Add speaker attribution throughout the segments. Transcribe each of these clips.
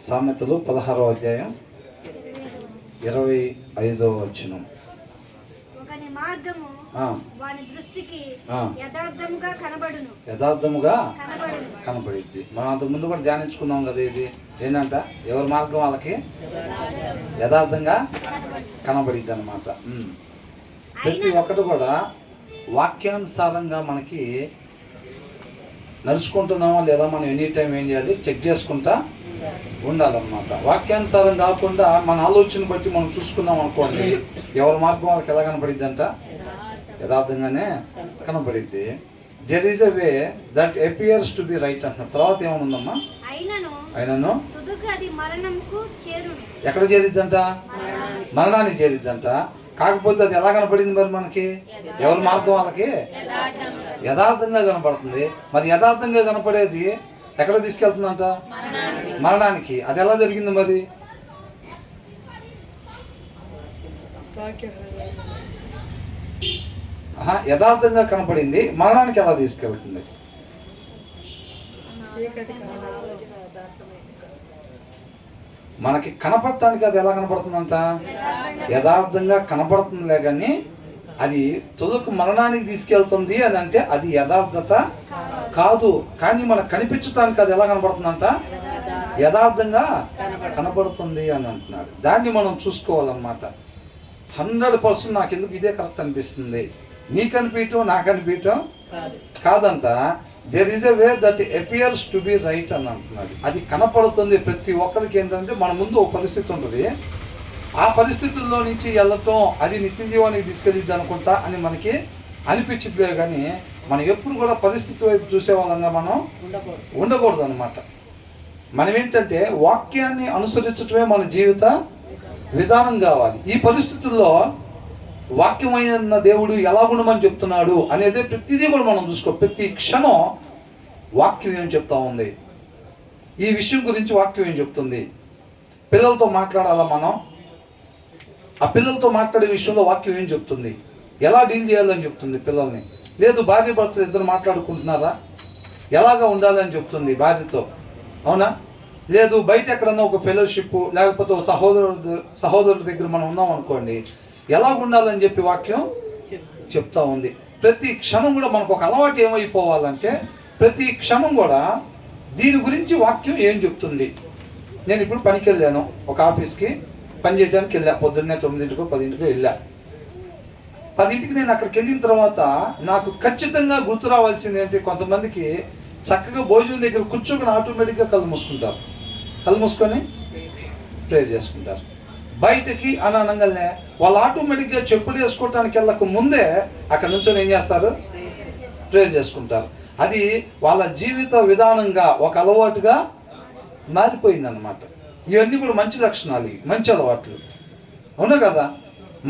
Speaker 1: సామెతలు 16వ అధ్యాయం 25వ వచనం.
Speaker 2: ఒకని మార్గము వాని దృష్టికి యథార్థముగా
Speaker 1: కనబడిద్ది. మనం అంతకు ముందు కూడా ధ్యానించుకున్నాం కదా. ఇది ఏంటంట, ఎవరి మార్గం వాళ్ళకి యథార్థంగా కనబడిద్ది అనమాట. ప్రతి ఒక్కటి కూడా వాక్యానుసారంగా మనకి నడుచుకుంటున్నామా లేదా మనం ఎనీ టైం ఏం చేయాలి, చెక్ చేసుకుంటా ఉండాలన్నమాట. వాక్యానుసారం కాకుండా మన ఆలోచన బట్టి మనం చూసుకున్నాం అనుకోండి, ఎవరి మార్గం వాళ్ళకి ఎలా కనపడిద్ది అంట, యథార్థంగానే కనపడిద్ది. There is a way that appears to be right అంటున్నారు. తర్వాత ఏమనుందమ్మా, అయినను ఎక్కడ చేరిద్దంట, మరణానికి చేరిద్దంట. కాకపోతే అది ఎలా కనపడింది మరి మనకి, ఎవరి మార్గం వాళ్ళకి యథార్థంగా కనపడుతుంది. మరి యథార్థంగా కనపడేది ఎక్కడ తీసుకెళ్తుందంట, మరణానికి. అది ఎలా జరిగింది మరి, యథార్థంగా కనపడింది మరణానికి ఎలా తీసుకెళ్తుంది? మనకి కనపడటానికి అది ఎలా కనపడుతుందంట, యథార్థంగా కనపడుతుందిలే కానీ అది తుదకు మరణానికి తీసుకెళ్తుంది అని అంటే అది యథార్థత కాదు. కానీ మనకు కనిపించడానికి అది ఎలా కనపడుతుందంట, యథార్థంగా కనపడుతుంది అని అంటున్నాడు. దాన్ని మనం చూసుకోవాలన్నమాట. 100% నాకు ఎందుకు ఇదే కరెక్ట్ అనిపిస్తుంది, నీకు అనిపించటం నాకు అనిపించటం కాదంట. There is a way that appears to be right అని అంటున్నాడు. అది కనపడుతుంది ప్రతి ఒక్కరికి. ఏంటంటే మన ముందు ఒక పరిస్థితి ఉంటుంది, ఆ పరిస్థితుల్లో నుంచి వెళ్ళటం అది నిత్య జీవానికి తీసుకెళ్ళిద్ది అనుకుంటా అని మనకి అనిపించట్లేదు. కానీ మనం ఎప్పుడు కూడా పరిస్థితి వైపు చూసేవాళ్ళంగా మనం ఉండకూడదు అనమాట. మనం ఏంటంటే వాక్యాన్ని అనుసరించటమే మన జీవిత విధానం కావాలి. ఈ పరిస్థితుల్లో వాక్యమైన దేవుడు ఎలా ఉండమని చెప్తున్నాడు అనేది ప్రతిదీ కూడా మనం చూసుకో. ప్రతి క్షణం వాక్యం ఏం చెప్తా ఉంది, ఈ విషయం గురించి వాక్యం ఏం చెప్తుంది. పిల్లలతో మాట్లాడాలా మనం, ఆ పిల్లలతో మాట్లాడే విషయంలో వాక్యం ఏం చెప్తుంది, ఎలా డీల్ చేయాలని చెప్తుంది పిల్లల్ని. లేదు భార్య భర్తలు ఇద్దరు మాట్లాడుకుంటున్నారా, ఎలాగా ఉండాలని చెప్తుంది భార్యతో, అవునా? లేదు బయట ఎక్కడన్నా ఒక ఫెలోషిప్ లేకపోతే ఒక సహోదరుడి దగ్గర మనం ఉన్నాం అనుకోండి, ఎలా ఉండాలని చెప్పి వాక్యం చెప్తా ఉంది. ప్రతి క్షణం కూడా మనకు ఒక అలవాటు ఏమైపోవాలంటే ప్రతి క్షణం కూడా దీని గురించి వాక్యం ఏం చెప్తుంది. నేను ఇప్పుడు పనికి వెళ్ళాను, ఒక ఆఫీస్కి పని చేయడానికి వెళ్ళా. పొద్దున్నే 9ంటికో 10ంటికో వెళ్ళా. 10ంటికి నేను అక్కడికి వెళ్ళిన తర్వాత నాకు ఖచ్చితంగా గుర్తు రావాల్సింది ఏంటి, కొంతమందికి చక్కగా భోజనం దగ్గర కూర్చోకొని ఆటోమేటిక్గా కళ్ళు మూసుకుంటారు, కళ్ళు మూసుకొని ప్రే చేసుకుంటారు. బయటకి అని అనగానే వాళ్ళు ఆటోమేటిక్గా చెప్పులు వేసుకోవటానికి వెళ్ళక ముందే అక్కడ నుంచి ఏం చేస్తారు, ప్రే చేసుకుంటారు. అది వాళ్ళ జీవిత విధానంగా ఒక అలవాటుగా మారిపోయిందన్నమాట. ఇవన్నీ కూడా మంచి లక్షణాలు, మంచి అలవాట్లు, అవునా కదా?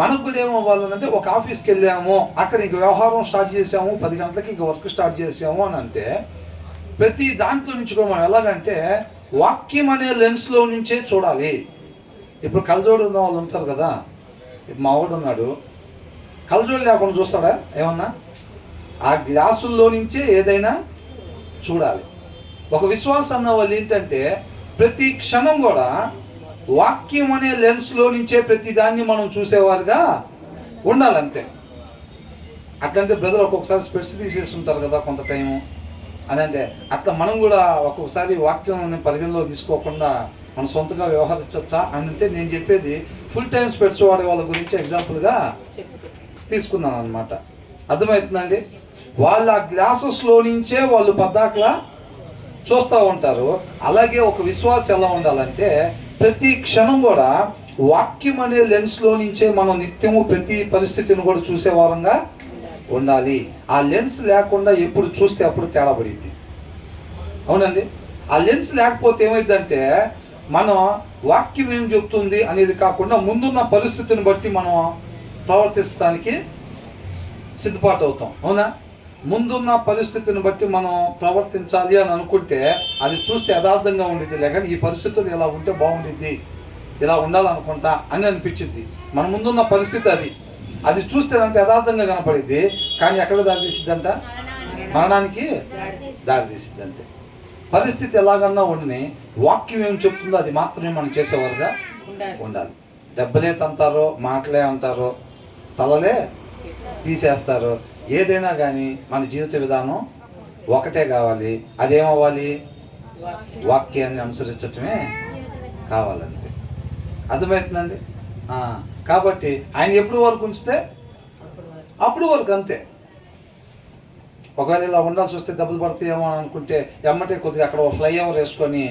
Speaker 1: మనకు కూడా ఏమవ్వాలంటే ఒక ఆఫీస్కి వెళ్ళాము, అక్కడ ఇంక వ్యవహారం స్టార్ట్ చేసాము, 10 గంటలకి ఇంక వర్క్ స్టార్ట్ చేసాము అని అంటే ప్రతి దాంట్లో నుంచి కూడా మనం ఎలాగంటే వాక్యం అనే లెన్స్లో నుంచే చూడాలి. ఇప్పుడు కలజోడు ఉన్న వాళ్ళు ఉంటారు కదా, ఇప్పుడు మా వాడు ఉన్నాడు, కలజోడు లేకుండా చూస్తాడా ఏమన్నా? ఆ గ్లాసుల్లో నుంచే ఏదైనా చూడాలి. ఒక విశ్వాసం అన్న వాళ్ళు ఏంటంటే ప్రతి క్షణం కూడా వాక్యం అనే లెన్స్లో నుంచే ప్రతి దాన్ని మనం చూసేవారుగా ఉండాలంతే. అట్లంటే బ్రదర్ ఒక్కొక్కసారి స్పెట్స్ తీసేస్తుంటారు కదా కొంత టైము అని అంటే, అట్లా మనం కూడా ఒక్కొక్కసారి వాక్యం పరిగణలో తీసుకోకుండా మన సొంతగా వ్యవహరించవచ్చా అని అంటే నేను చెప్పేది ఫుల్ టైం స్పెట్స్ వాడే వాళ్ళ గురించి ఎగ్జాంపుల్గా తీసుకున్నాను అనమాట. అర్థమవుతుందండి? వాళ్ళు ఆ గ్లాసెస్లో నుంచే వాళ్ళు పద్దాకలా చూస్తూ ఉంటారు. అలాగే ఒక విశ్వాసం ఎలా ఉండాలంటే ప్రతి క్షణం కూడా వాక్యం అనే లెన్స్లో నుంచే మనం నిత్యము ప్రతి పరిస్థితిని కూడా చూసే వారంగా ఉండాలి. ఆ లెన్స్ లేకుండా ఎప్పుడు చూస్తే అప్పుడు తేడా పడింది, అవునండి? ఆ లెన్స్ లేకపోతే ఏమైందంటే మనం వాక్యం ఏం చెప్తుంది అనేది కాకుండా ముందున్న పరిస్థితిని బట్టి మనం ప్రవర్తించడానికి సిద్ధపాటు అవుతాం, అవునా? ముందున్న పరిస్థితిని బట్టి మనం ప్రవర్తించాలి అని అనుకుంటే అది చూస్తే యథార్థంగా ఉండిద్ది, లేక ఈ పరిస్థితులు ఇలా ఉంటే బాగుండిద్ది, ఇలా ఉండాలనుకుంటా అని అనిపించింది. మన ముందున్న పరిస్థితి అది చూస్తే అంత యథార్థంగా కనపడిద్ది, కానీ ఎక్కడ దారి తీసిద్దంట, మరణానికి దారి తీసిద్దంటే. పరిస్థితి ఎలాగన్నా ఉండని వాక్యం ఏం చెప్తుందో అది మాత్రమే మనం చేసేవారుగా ఉండాలి. దెబ్బలే తంతారో, మాటలే అంటారో, తలలే తీసేస్తారు, ఏదైనా కానీ మన జీవిత విధానం ఒకటే కావాలి. అదేమవ్వాలి? వాక్యాన్ని అనుసరించటమే కావాలండి. అర్థమవుతుందండి? కాబట్టి ఆయన ఎప్పుడు వరకు ఉంచితే అప్పుడు వరకు, అంతే. ఒకవేళ ఇలా ఉండాల్సి వస్తే డబ్బులు పడతాయేమో అని అనుకుంటే ఎమ్మటే కొద్దిగా అక్కడ ఫ్లైఓవర్ వేసుకొని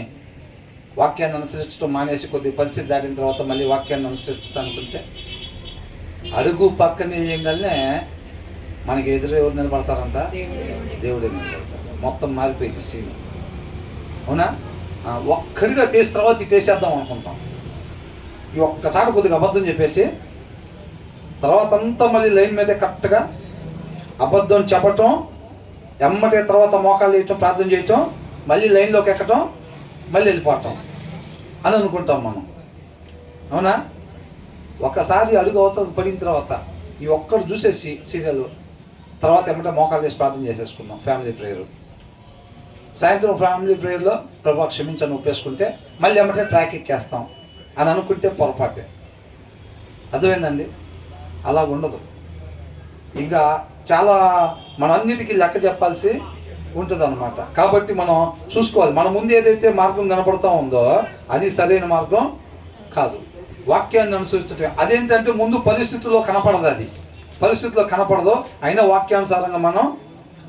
Speaker 1: వాక్యాన్ని అనుసరించడం మానేసి కొద్దిగా పరిస్థితి దాటిన తర్వాత మళ్ళీ వాక్యాన్ని అనుసరించడం అనుకుంటే అడుగు పక్కన వేయగానే మనకి ఎదురు ఎవరు నిలబడతారంట? దేవుడే నిలబడతారు. మొత్తం మారిపోయింది సీన్. అవునా? ఒక్కడిగా టేస్ట్ తర్వాత టేసేద్దాం అనుకుంటాం. ఈ ఒక్కసారి కొద్దిగా అబద్ధం చెప్పేసి తర్వాత అంతా మళ్ళీ లైన్ మీదే కరెక్ట్గా అబద్ధం చెప్పటం, ఎమ్మటే తర్వాత మోకాలు వేయటం, ప్రార్థన చేయటం, మళ్ళీ లైన్లోకి ఎక్కటం, మళ్ళీ వెళ్ళిపోవటం అని అనుకుంటాం మనం. అవునా? ఒకసారి అడుగు అవతల పడిన తర్వాత ఈ ఒక్కడు చూసేసి సీరియల్ తర్వాత ఎమ్మటే మోకాలు వేసి ప్రార్థన చేసేసుకున్నాం. ఫ్యామిలీ ప్రేయర్, సాయంత్రం ఫ్యామిలీ ప్రేయర్లో ప్రభా క్షమించని ఒప్పేసుకుంటే మళ్ళీ ఎమ్మటే ట్రాక్ ఎక్కేస్తాం అని అనుకుంటే పొరపాటే. అర్థమైందండి? అలా ఉండదు. ఇంకా చాలా మన అన్నిటికీ లెక్క చెప్పాల్సి ఉంటుంది అన్నమాట. కాబట్టి మనం చూసుకోవాలి, మన ముందు ఏదైతే మార్గం కనపడుతూ ఉందో అది సరైన మార్గం కాదు. వాక్యాన్ని అనుసరించటం అదేంటంటే ముందు పరిస్థితుల్లో కనపడదు, అది పరిస్థితుల్లో కనపడదు, అయినా వాక్యానుసారంగా మనం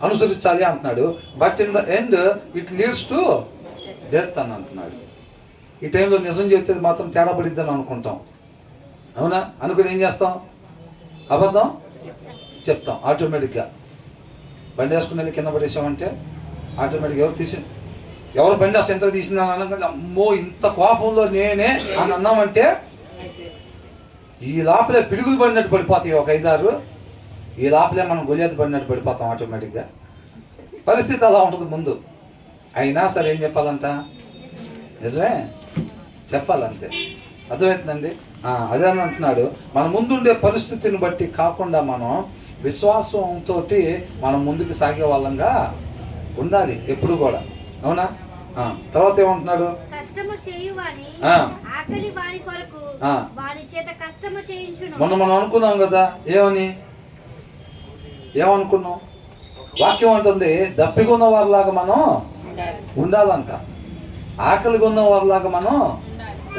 Speaker 1: అనుసరించాలి అంటున్నాడు. But in the end it leads to death అని అంటున్నాడు. ఈ టైంలో నిజం చెప్తే మాత్రం తేడా పడిద్దని అనుకుంటాం. అవునా? అనుకుని ఏం చేస్తాం? అబద్ధం చెప్తాం. ఆటోమేటిక్గా బండి వేసుకుని వెళ్ళి కింద పడేసామంటే ఆటోమేటిక్గా ఎవరు బండి అసలు ఎంత తీసిందా అనగా అమ్మో ఇంత కోపంలో నేనే అని అన్నామంటే ఈ లోపలే పిడుగులు పడినట్టు పడిపోతాయి ఒక 5-6. ఈ లోపలే మనం గొలియాత పడినట్టు పడిపోతాం ఆటోమేటిక్గా. పరిస్థితి అలా ఉంటుంది ముందు. అయినా సరే ఏం చెప్పాలంట? నిజమే చెప్పాలంతే. అర్థమవుతుందండి? అదే అని అంటున్నాడు. మన ముందుండే పరిస్థితిని బట్టి కాకుండా మనం విశ్వాసంతో మనం ముందుకు సాగే వాళ్ళంగా ఉండాలి ఎప్పుడు కూడా. అవునా? తర్వాత ఏమంటున్నాడు?
Speaker 2: కష్టము చేయువాని ఆకలి వాని కొరకు వాని చేత కష్టము చేయించును.
Speaker 1: మనం అనుకున్నాం కదా, ఏమనుకున్నాం? వాక్యం అంటుంది దప్పికొన్న వారిలాగా మనం ఉండాలంట, ఆకలిగా ఉన్న వారిలాగా మనం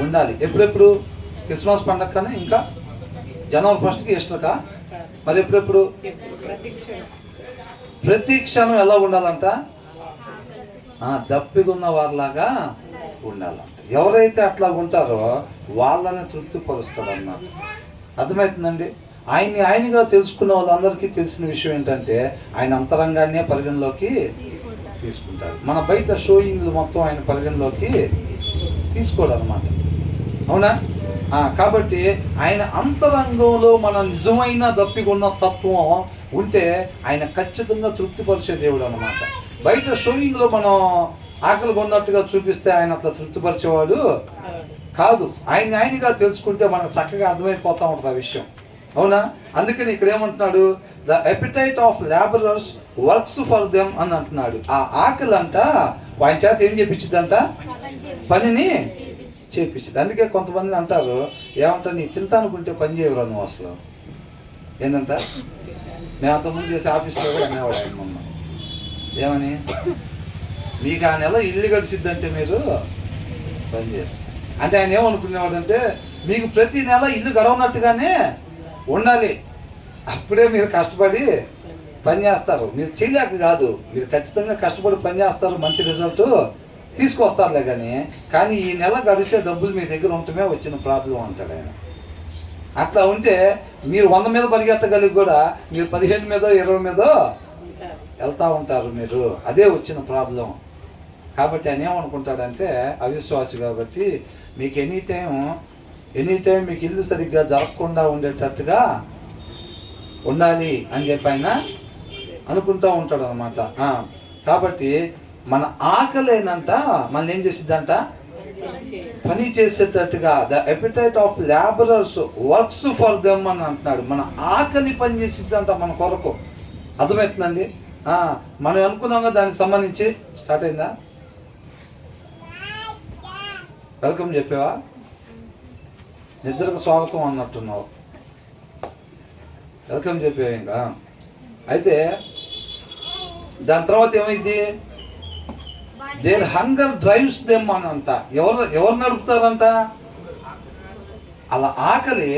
Speaker 1: ఉండాలి. ఎప్పుడెప్పుడు? క్రిస్మస్ పండగ కానీ ఇంకా జనవరి 1కి ఈస్టర్కా? మరి ఎప్పుడెప్పుడు? ప్రతి క్షణం ఎలా ఉండాలంట? దప్పిగున్న వారిలాగా ఉండాలంట. ఎవరైతే అట్లా ఉంటారో వాళ్ళని తృప్తిపరుస్తాడు అన్నారు. అర్థమవుతుందండి? ఆయనగా తెలుసుకున్న వాళ్ళందరికీ తెలిసిన విషయం ఏంటంటే ఆయన అంతరంగాన్నే పరిగణలోకి తీసుకుంటాడు. మన బయట షోయింగ్ మొత్తం ఆయన పరిగణలోకి తీసుకోడు అనమాట. అవునా? కాబట్టి ఆయన అంతరంగంలో మన నిజమైన దప్పికొన్న తత్వం ఉంటే ఆయన ఖచ్చితంగా తృప్తిపరిచే దేవుడు అనమాట. బయట షోయింగ్లో మనం ఆకలి కొన్నట్టుగా చూపిస్తే ఆయన అట్లా తృప్తిపరిచేవాడు కాదు. ఆయనగా తెలుసుకుంటే మనకు చక్కగా అర్థమైపోతూ ఉంటుంది ఆ విషయం. అవునా? అందుకని ఇక్కడ ఏమంటున్నాడు? The appetite of labourers works for them అని అంటున్నాడు. ఆ ఆకలి అంట ఆయన చేత ఏం చేపించిందంట? పనిని చేపించింది. అందుకే కొంతమంది అంటారు, ఏమంటారు, నీ తింటానుకుంటే పని చేయవురా నువ్వు అసలు. ఏంటంట? మేము అంతకుముందు చేసే ఆఫీస్లో కూడా అనేవాడు ఆయన మొన్న. ఏమని? మీకు ఆ నెల ఇల్లు గడిచిద్దంటే మీరు పని చేయరు అంటే ఆయన ఏమనుకునేవాడంటే మీకు ప్రతి నెల ఇల్లు గడవనట్టుగానే ఉండాలి, అప్పుడే మీరు కష్టపడి పని చేస్తారు. మీరు చేయలేక కాదు, మీరు ఖచ్చితంగా కష్టపడి పని చేస్తారు, మంచి రిజల్ట్ తీసుకొస్తారులే. కానీ ఈ నెల గడిచే డబ్బులు మీ దగ్గర ఉండటమే వచ్చిన ప్రాబ్లం అంటాడు ఆయన. అట్లా ఉంటే మీరు 100 మీద పరిగెత్తగలిగి కూడా మీరు 15 మీదో 20 మీదో వెళ్తూ ఉంటారు మీరు. అదే వచ్చిన ప్రాబ్లం. కాబట్టి ఆయన ఏమనుకుంటాడంటే అవిశ్వాసి కాబట్టి మీకు ఎనీ టైం మీకు ఇల్లు సరిగ్గా జరగకుండా ఉండేటట్టుగా ఉండాలి అని చెప్పి ఆయన అనుకుంటూ ఉంటాడు అనమాట. కాబట్టి మన ఆకలేనంట మనల్ని ఏం చేసిద్దంట? పని చేసేటట్టుగా. The appetite of labourers works for them అని అంటున్నాడు. మన ఆకలి పని చేసిద్దంట మన కొరకు. అర్థమవుతుందండి? మనం అనుకున్నాం కదా దానికి సంబంధించి. స్టార్ట్ అయిందా? వెల్కమ్ చెప్పావా? నిద్రకు స్వాగతం అన్నట్టున్నావు. వెల్కమ్ చెప్పావు ఇంకా. అయితే దాని తర్వాత ఏమైంది? దేర్ హంగర్ డ్రైవ్స్ దెమ్ అని అంట. ఎవరు నడుపుతారంట? అలా ఆకలి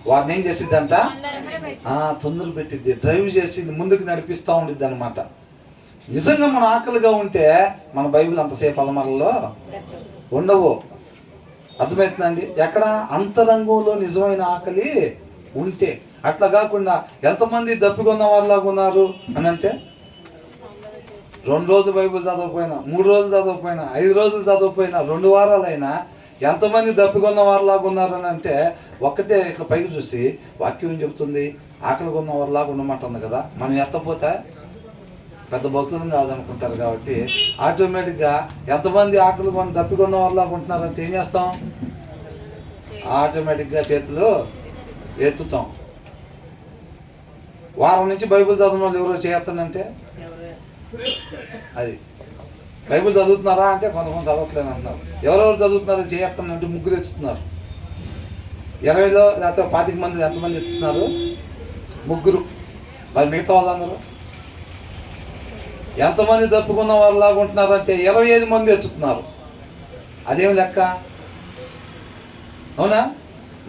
Speaker 1: వారిని ఏం చేసిద్దంట? తొందర పెట్టిద్ది, డ్రైవ్ చేసి ముందుకు నడిపిస్తూ ఉండిద్ది అనమాట. నిజంగా మన ఆకలిగా ఉంటే మన బైబిల్ అంతసేపు అలమరలో ఉండవు. అర్థమవుతుందండి? ఎక్కడ? అంతరంగంలో నిజమైన ఆకలి ఉంటే. అట్లా కాకుండా ఎంతమంది దప్పికొన్న వాళ్ళలాగా ఉన్నారు అని అంటే 2 రోజులు బైబిల్ చదవకపోయినా, 3 రోజులు చదవకపోయినా, 5 రోజులు చదవకపోయినా, 2 వారాలైనా ఎంతమంది దప్పికొన్న వారిలాగా ఉన్నారని అంటే ఒక్కటే ఇట్లా పైకి చూసి వాక్యం ఏం చెప్తుంది? ఆకలి కొన్న వారిలాగా ఉండమంటుంది కదా. మనం ఎత్తపోతే పెద్ద భక్తులను కాదనుకుంటారు కాబట్టి ఆటోమేటిక్గా ఎంతమంది ఆకలి కొని దప్పికొన్న వారిలాగా ఉంటున్నారంటే ఏం చేస్తాం? ఆటోమేటిక్గా చేతులు ఎత్తుతాం. వారం నుంచి బైబిల్ చదివిన వాళ్ళు ఎవరో చేస్తానంటే అది బైబిల్ చదువుతున్నారా అంటే కొంతమంది చదవట్లేదు అంటున్నారు. ఎవరెవరు చదువుతున్నారో చేస్తానంటే 3 ఎత్తుతున్నారు. 20లో లేకపోతే 25 మంది ఎంతమంది ఎత్తుతున్నారు? 3. మరి మిగతా వాళ్ళందరూ ఎంతమంది దప్పుకున్న వాళ్ళలాగా ఉంటున్నారంటే 25 మంది ఎత్తుతున్నారు. అదేమి లెక్క? అవునా?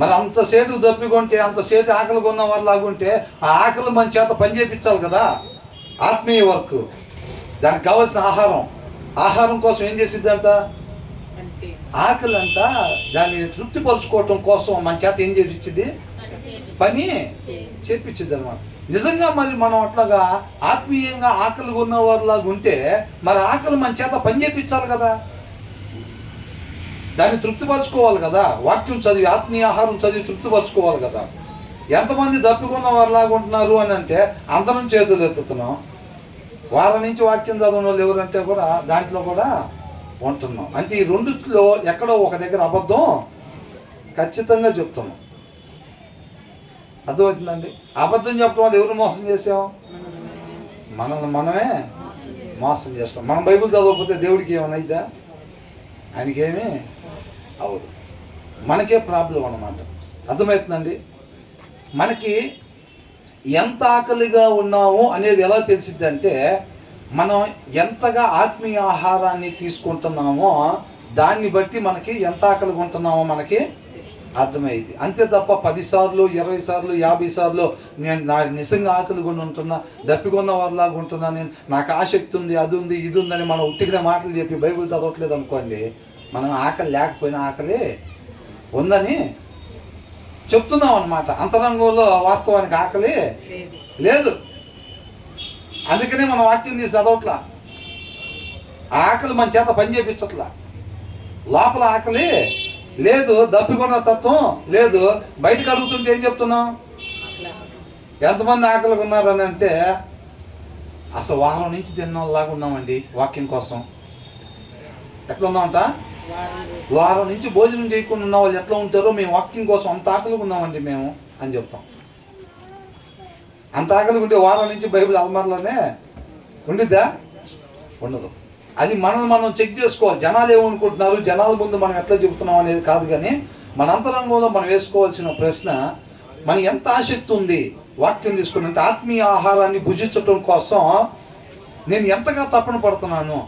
Speaker 1: మరి అంతసేటు దప్పికొంటే, అంతసేటు ఆకలి కొన్న వాళ్ళలాగా ఉంటే ఆ ఆకలి మన చేత పని చేయించాలి కదా. ఆత్మీయ వర్క్, దానికి కావాల్సిన ఆహారం కోసం ఏం చేసిద్దంట? ఆకలి అంట దాన్ని తృప్తిపరుచుకోవటం కోసం మన చేత ఏం చేయించింది? పని చేపించింది అనమాట. నిజంగా మరి మనం అట్లాగా ఆత్మీయంగా ఆకలి ఉన్న వారిలాగా ఉంటే మరి ఆకలి మన చేత పని చేయించాలి కదా, దాన్ని తృప్తిపరచుకోవాలి కదా. వాక్యం చదివి, ఆత్మీయ ఆహారం చదివి తృప్తిపరచుకోవాలి కదా. ఎంతమంది దప్పికొన్న వారిలాగా ఉంటున్నారు అని అంటే అందరం చేతులు ఎత్తుతున్నాం. వారం నుంచి వాక్యం చదివిన వాళ్ళు ఎవరంటే కూడా దాంట్లో కూడా ఉంటున్నాం. అంటే ఈ రెండిట్లో ఎక్కడో ఒక దగ్గర అబద్ధం ఖచ్చితంగా చెప్తున్నాం. అర్థమవుతుందండి? అబద్ధం చెప్పడం వల్ల ఎవరు మోసం చేసాం? మనల్ని మనమే మోసం చేస్తాం. మనం బైబిల్ చదవకపోతే దేవుడికి ఏమైనా అయిద్దా? ఆయనకేమీ అవదు. మనకే ప్రాబ్లం అన్నమాట. అర్థమవుతుందండి? మనకి ఎంత ఆకలిగా ఉన్నాము అనేది ఎలా తెలిసిద్ది అంటే మనం ఎంతగా ఆత్మీయ ఆహారాన్ని తీసుకుంటున్నామో దాన్ని బట్టి మనకి ఎంత ఆకలిగా ఉంటున్నామో మనకి అర్థమైంది. అంతే తప్ప 10 సార్లు, 20 సార్లు, 50 సార్లు నేను నిజంగా ఆకలి కొని ఉంటున్నా, దప్పికొన్న వారిలాగా ఉంటున్నా, నేను నాకు ఆసక్తి ఉంది, అది ఉంది, ఇది ఉందని మనం ఉట్టిగా మాటలు చెప్పి బైబిల్ చదవట్లేదు అనుకోండి, మనం ఆకలి లేకపోయినా ఆకలి ఉందని చెప్తున్నాం అన్నమాట. అంతరంగంలో వాస్తవానికి ఆకలి లేదు. అందుకనే మనం వాక్యం తీసి చదవట్లా. ఆకలి మన చేత పని చేపించట్లా. లోపల ఆకలి లేదు, దప్పికొన్న తత్వం లేదు. బయటకు అడుగుతుంటే ఏం చెప్తున్నాం? ఎంతమంది ఆకలిగా ఉన్నారని అంటే అసలు వారం నుంచి తిన్నలాగా ఉన్నామండి వాక్యం కోసం. ఎట్లా ఉన్నామంట? వారం నుంచి భోజనం చేయకుండా ఉన్న వాళ్ళు ఎట్లా ఉంటారో మేము వాక్యం కోసం అంత ఆకలిగా ఉన్నామండి మేము అని చెప్తాం. అంత ఆకలిగా ఉంటే వారం నుంచి బైబిల్ అల్మార్లోనే ఉండిద్దా? ఉండదు. అది మనం చెక్ చేసుకోవాలి. జనాలు ఏమనుకుంటున్నారు, జనాల ముందు మనం ఎట్లా చెబుతున్నాం అనేది కాదు, కానీ మన అంతరంగంలో మనం వేసుకోవాల్సిన ప్రశ్న, మనకి ఎంత ఆసక్తి ఉంది వాక్యం తీసుకుని, అంటే ఆత్మీయ ఆహారాన్ని భుజించటం కోసం నేను ఎంతగా తపన పడుతున్నాను,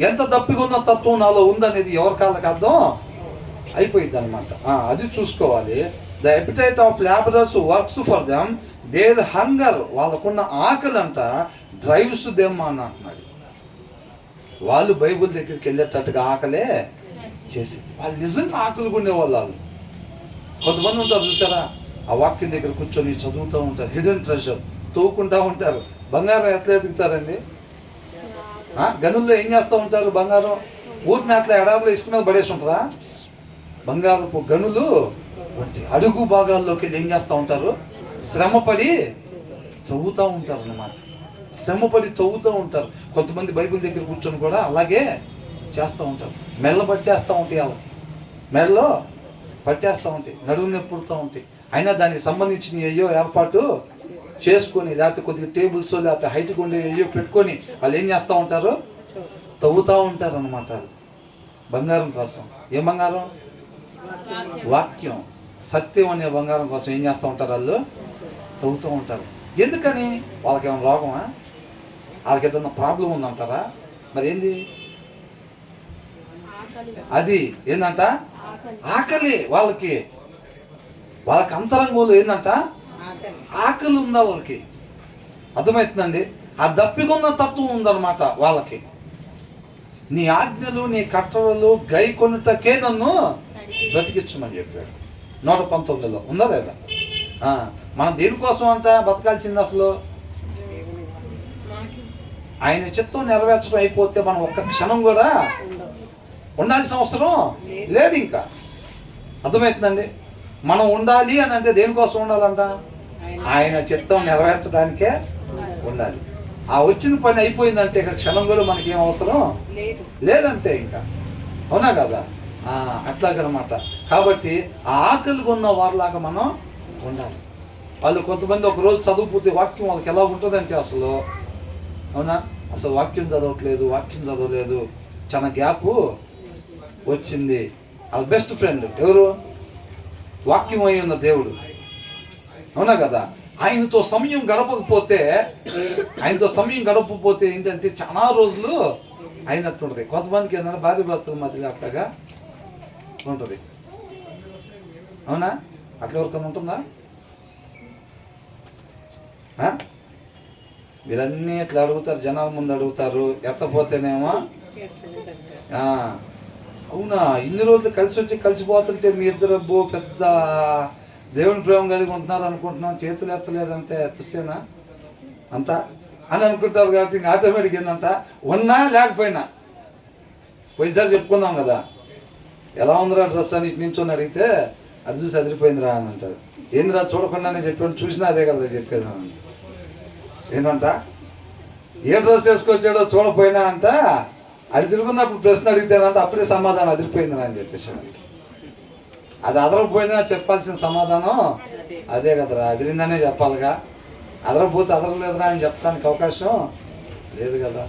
Speaker 1: ఎంత దప్పికొన్న తత్వం నాలో ఉందనేది ఎవరి కాళ్ళకి అర్థం అయిపోయింది అనమాట. అది చూసుకోవాలి. The appetite of labourers works for them, their hunger, వాళ్ళకున్న ఆకలి అంట డ్రైవ్స్ దెమ్ అని అంటున్నాడు. వాళ్ళు బైబుల్ దగ్గరికి వెళ్ళేటట్టుగా ఆకలే చేసి వాళ్ళు నిజంగా ఆకలి ఉండేవాళ్ళు. వాళ్ళు కొంతమంది ఉంటారు చూసారా, ఆ వాక్యం దగ్గర కూర్చొని చదువుతూ ఉంటారు, హిడెన్ ట్రెజర్ తవ్వుకుంటూ ఉంటారు. బంగారం ఎట్లా ఎదుగుతారండి? గనుల్లో ఏం చేస్తూ ఉంటారు? బంగారం ఊరిని అట్లా ఎడారిలో ఇసుక మీద పడేసి ఉంటుందా? బంగారపు గనులు అడుగు భాగాల్లోకి వెళ్ళి ఏం చేస్తూ ఉంటారు? శ్రమపడి తవ్వుతూ ఉంటారు అన్నమాట. శ్రమపడి తవ్వుతూ ఉంటారు. కొంతమంది బైబిల్ దగ్గర కూర్చొని కూడా అలాగే చేస్తూ ఉంటారు. మెల్ల పట్టేస్తూ ఉంటాయి, అలా మెడలో పట్టేస్తూ ఉంటాయి, నడుము నొప్పుడుతూ ఉంటాయి. అయినా దానికి సంబంధించిన ఏయో ఏర్పాటు చేసుకొని, లేకపోతే కొద్దిగా టేబుల్స్ లేకపోతే హైట్గా ఉండే ఏయో పెట్టుకొని వాళ్ళు ఏం చేస్తూ ఉంటారు? తవ్వుతూ ఉంటారు అన్నమాట బంగారం కోసం. ఏ బంగారం? వాక్యం. సత్యం అనే బంగారం కోసం ఏం చేస్తూ ఉంటారు? వాళ్ళు తవ్వుతూ ఉంటారు. ఎందుకని? వాళ్ళకి ఏమైనా రోగమా? వాళ్ళకి ఏదైనా ప్రాబ్లం ఉందంటారా? మరి ఏంది అది? ఏందంట? ఆకలి. వాళ్ళకి అంతరంగంలో ఏందంట? ఆకలి ఉందా వాళ్ళకి. అర్థమవుతుందండి? ఆ దప్పికొన్న తత్వం ఉందన్నమాట వాళ్ళకి. నీ ఆజ్ఞలు నీ కట్టడలు గై కొనుటకే నన్ను బ్రతికించమని చెప్పాడు 119లో. ఉందా లేదా? మనం దేనికోసం అంట బతకాల్సింది? అసలు ఆయన చిత్తం నెరవేర్చడం అయిపోతే మనం ఒక్క క్షణం కూడా ఉండాల్సిన అవసరం లేదు ఇంకా. అర్థమవుతుందండి? మనం ఉండాలి అని అంటే దేనికోసం ఉండాలంట? ఆయన చిత్తం నెరవేర్చడానికే ఉండాలి. ఆ వచ్చిన పని అయిపోయిందంటే ఇక క్షణం కూడా మనకి ఏం అవసరం లేదంతే ఇంకా. అవునా కదా? అట్లాగనమాట. కాబట్టి ఆ ఆకలిగా ఉన్న వారిలాగా మనం ఉండాలి. వాళ్ళు కొంతమంది ఒకరోజు చదువుపోతే వాక్యం వాళ్ళకి ఎలా ఉంటుందంటే అసలు, అవునా, అసలు వాక్యం చదవలేదు, చాలా గ్యాప్ వచ్చింది. వాళ్ళ బెస్ట్ ఫ్రెండ్ ఎవరు? వాక్యం అయి ఉన్న దేవుడు. అవునా కదా? ఆయనతో సమయం గడపకపోతే ఏంటంటే చాలా రోజులు అయినట్టుంటుంది. కొంతమందికి ఏంటంటే భార్య భర్తల మధ్యలో అట్లాగా ఉంటుంది. అవునా? అట్లా ఎవరికైనా ఉంటుందా? మీరన్నీ ఇట్లా అడుగుతారు, జనాల ముందు అడుగుతారు, ఎత్తపోతేనేమో అవునా ఇన్ని రోజులు కలిసిపోతుంటే మీ ఇద్దరు పెద్ద దేవుని ప్రేమ కలిగి ఉంటున్నారు అనుకుంటున్నాం, చేతులు ఎత్తలేదంటే తుస్సేనా అంతా అని అనుకుంటారు. కాబట్టి ఇంకా ఆటోమేటిక్ ఏందంట, ఉన్నా లేకపోయినా. పోయినసారి చెప్పుకున్నాం కదా, ఎలా ఉందిరా డ్రెస్ అని ఇటు నించొని అడిగితే అది చూసి అదిరిపోయిందిరా అని అంటారు. ఏందిరా చూడకుండానే చెప్పాను, చూసినా అదే కదా చెప్పేది. ఏంటంట, ఏ డ్రెస్ వేసుకొచ్చాడో చూడపోయినా అంట, అది తిరుగున్నప్పుడు ప్రశ్న అడిగితేనంట అప్పుడే సమాధానం అదిరిపోయిందిరా అని చెప్పేసాడు. అది అదరకపోయినా చెప్పాల్సిన సమాధానం అదే కదరా, అదిరిందనే చెప్పాలిగా. అదరపోతే అదరలేదురా అని చెప్పడానికి అవకాశం లేదు కదా.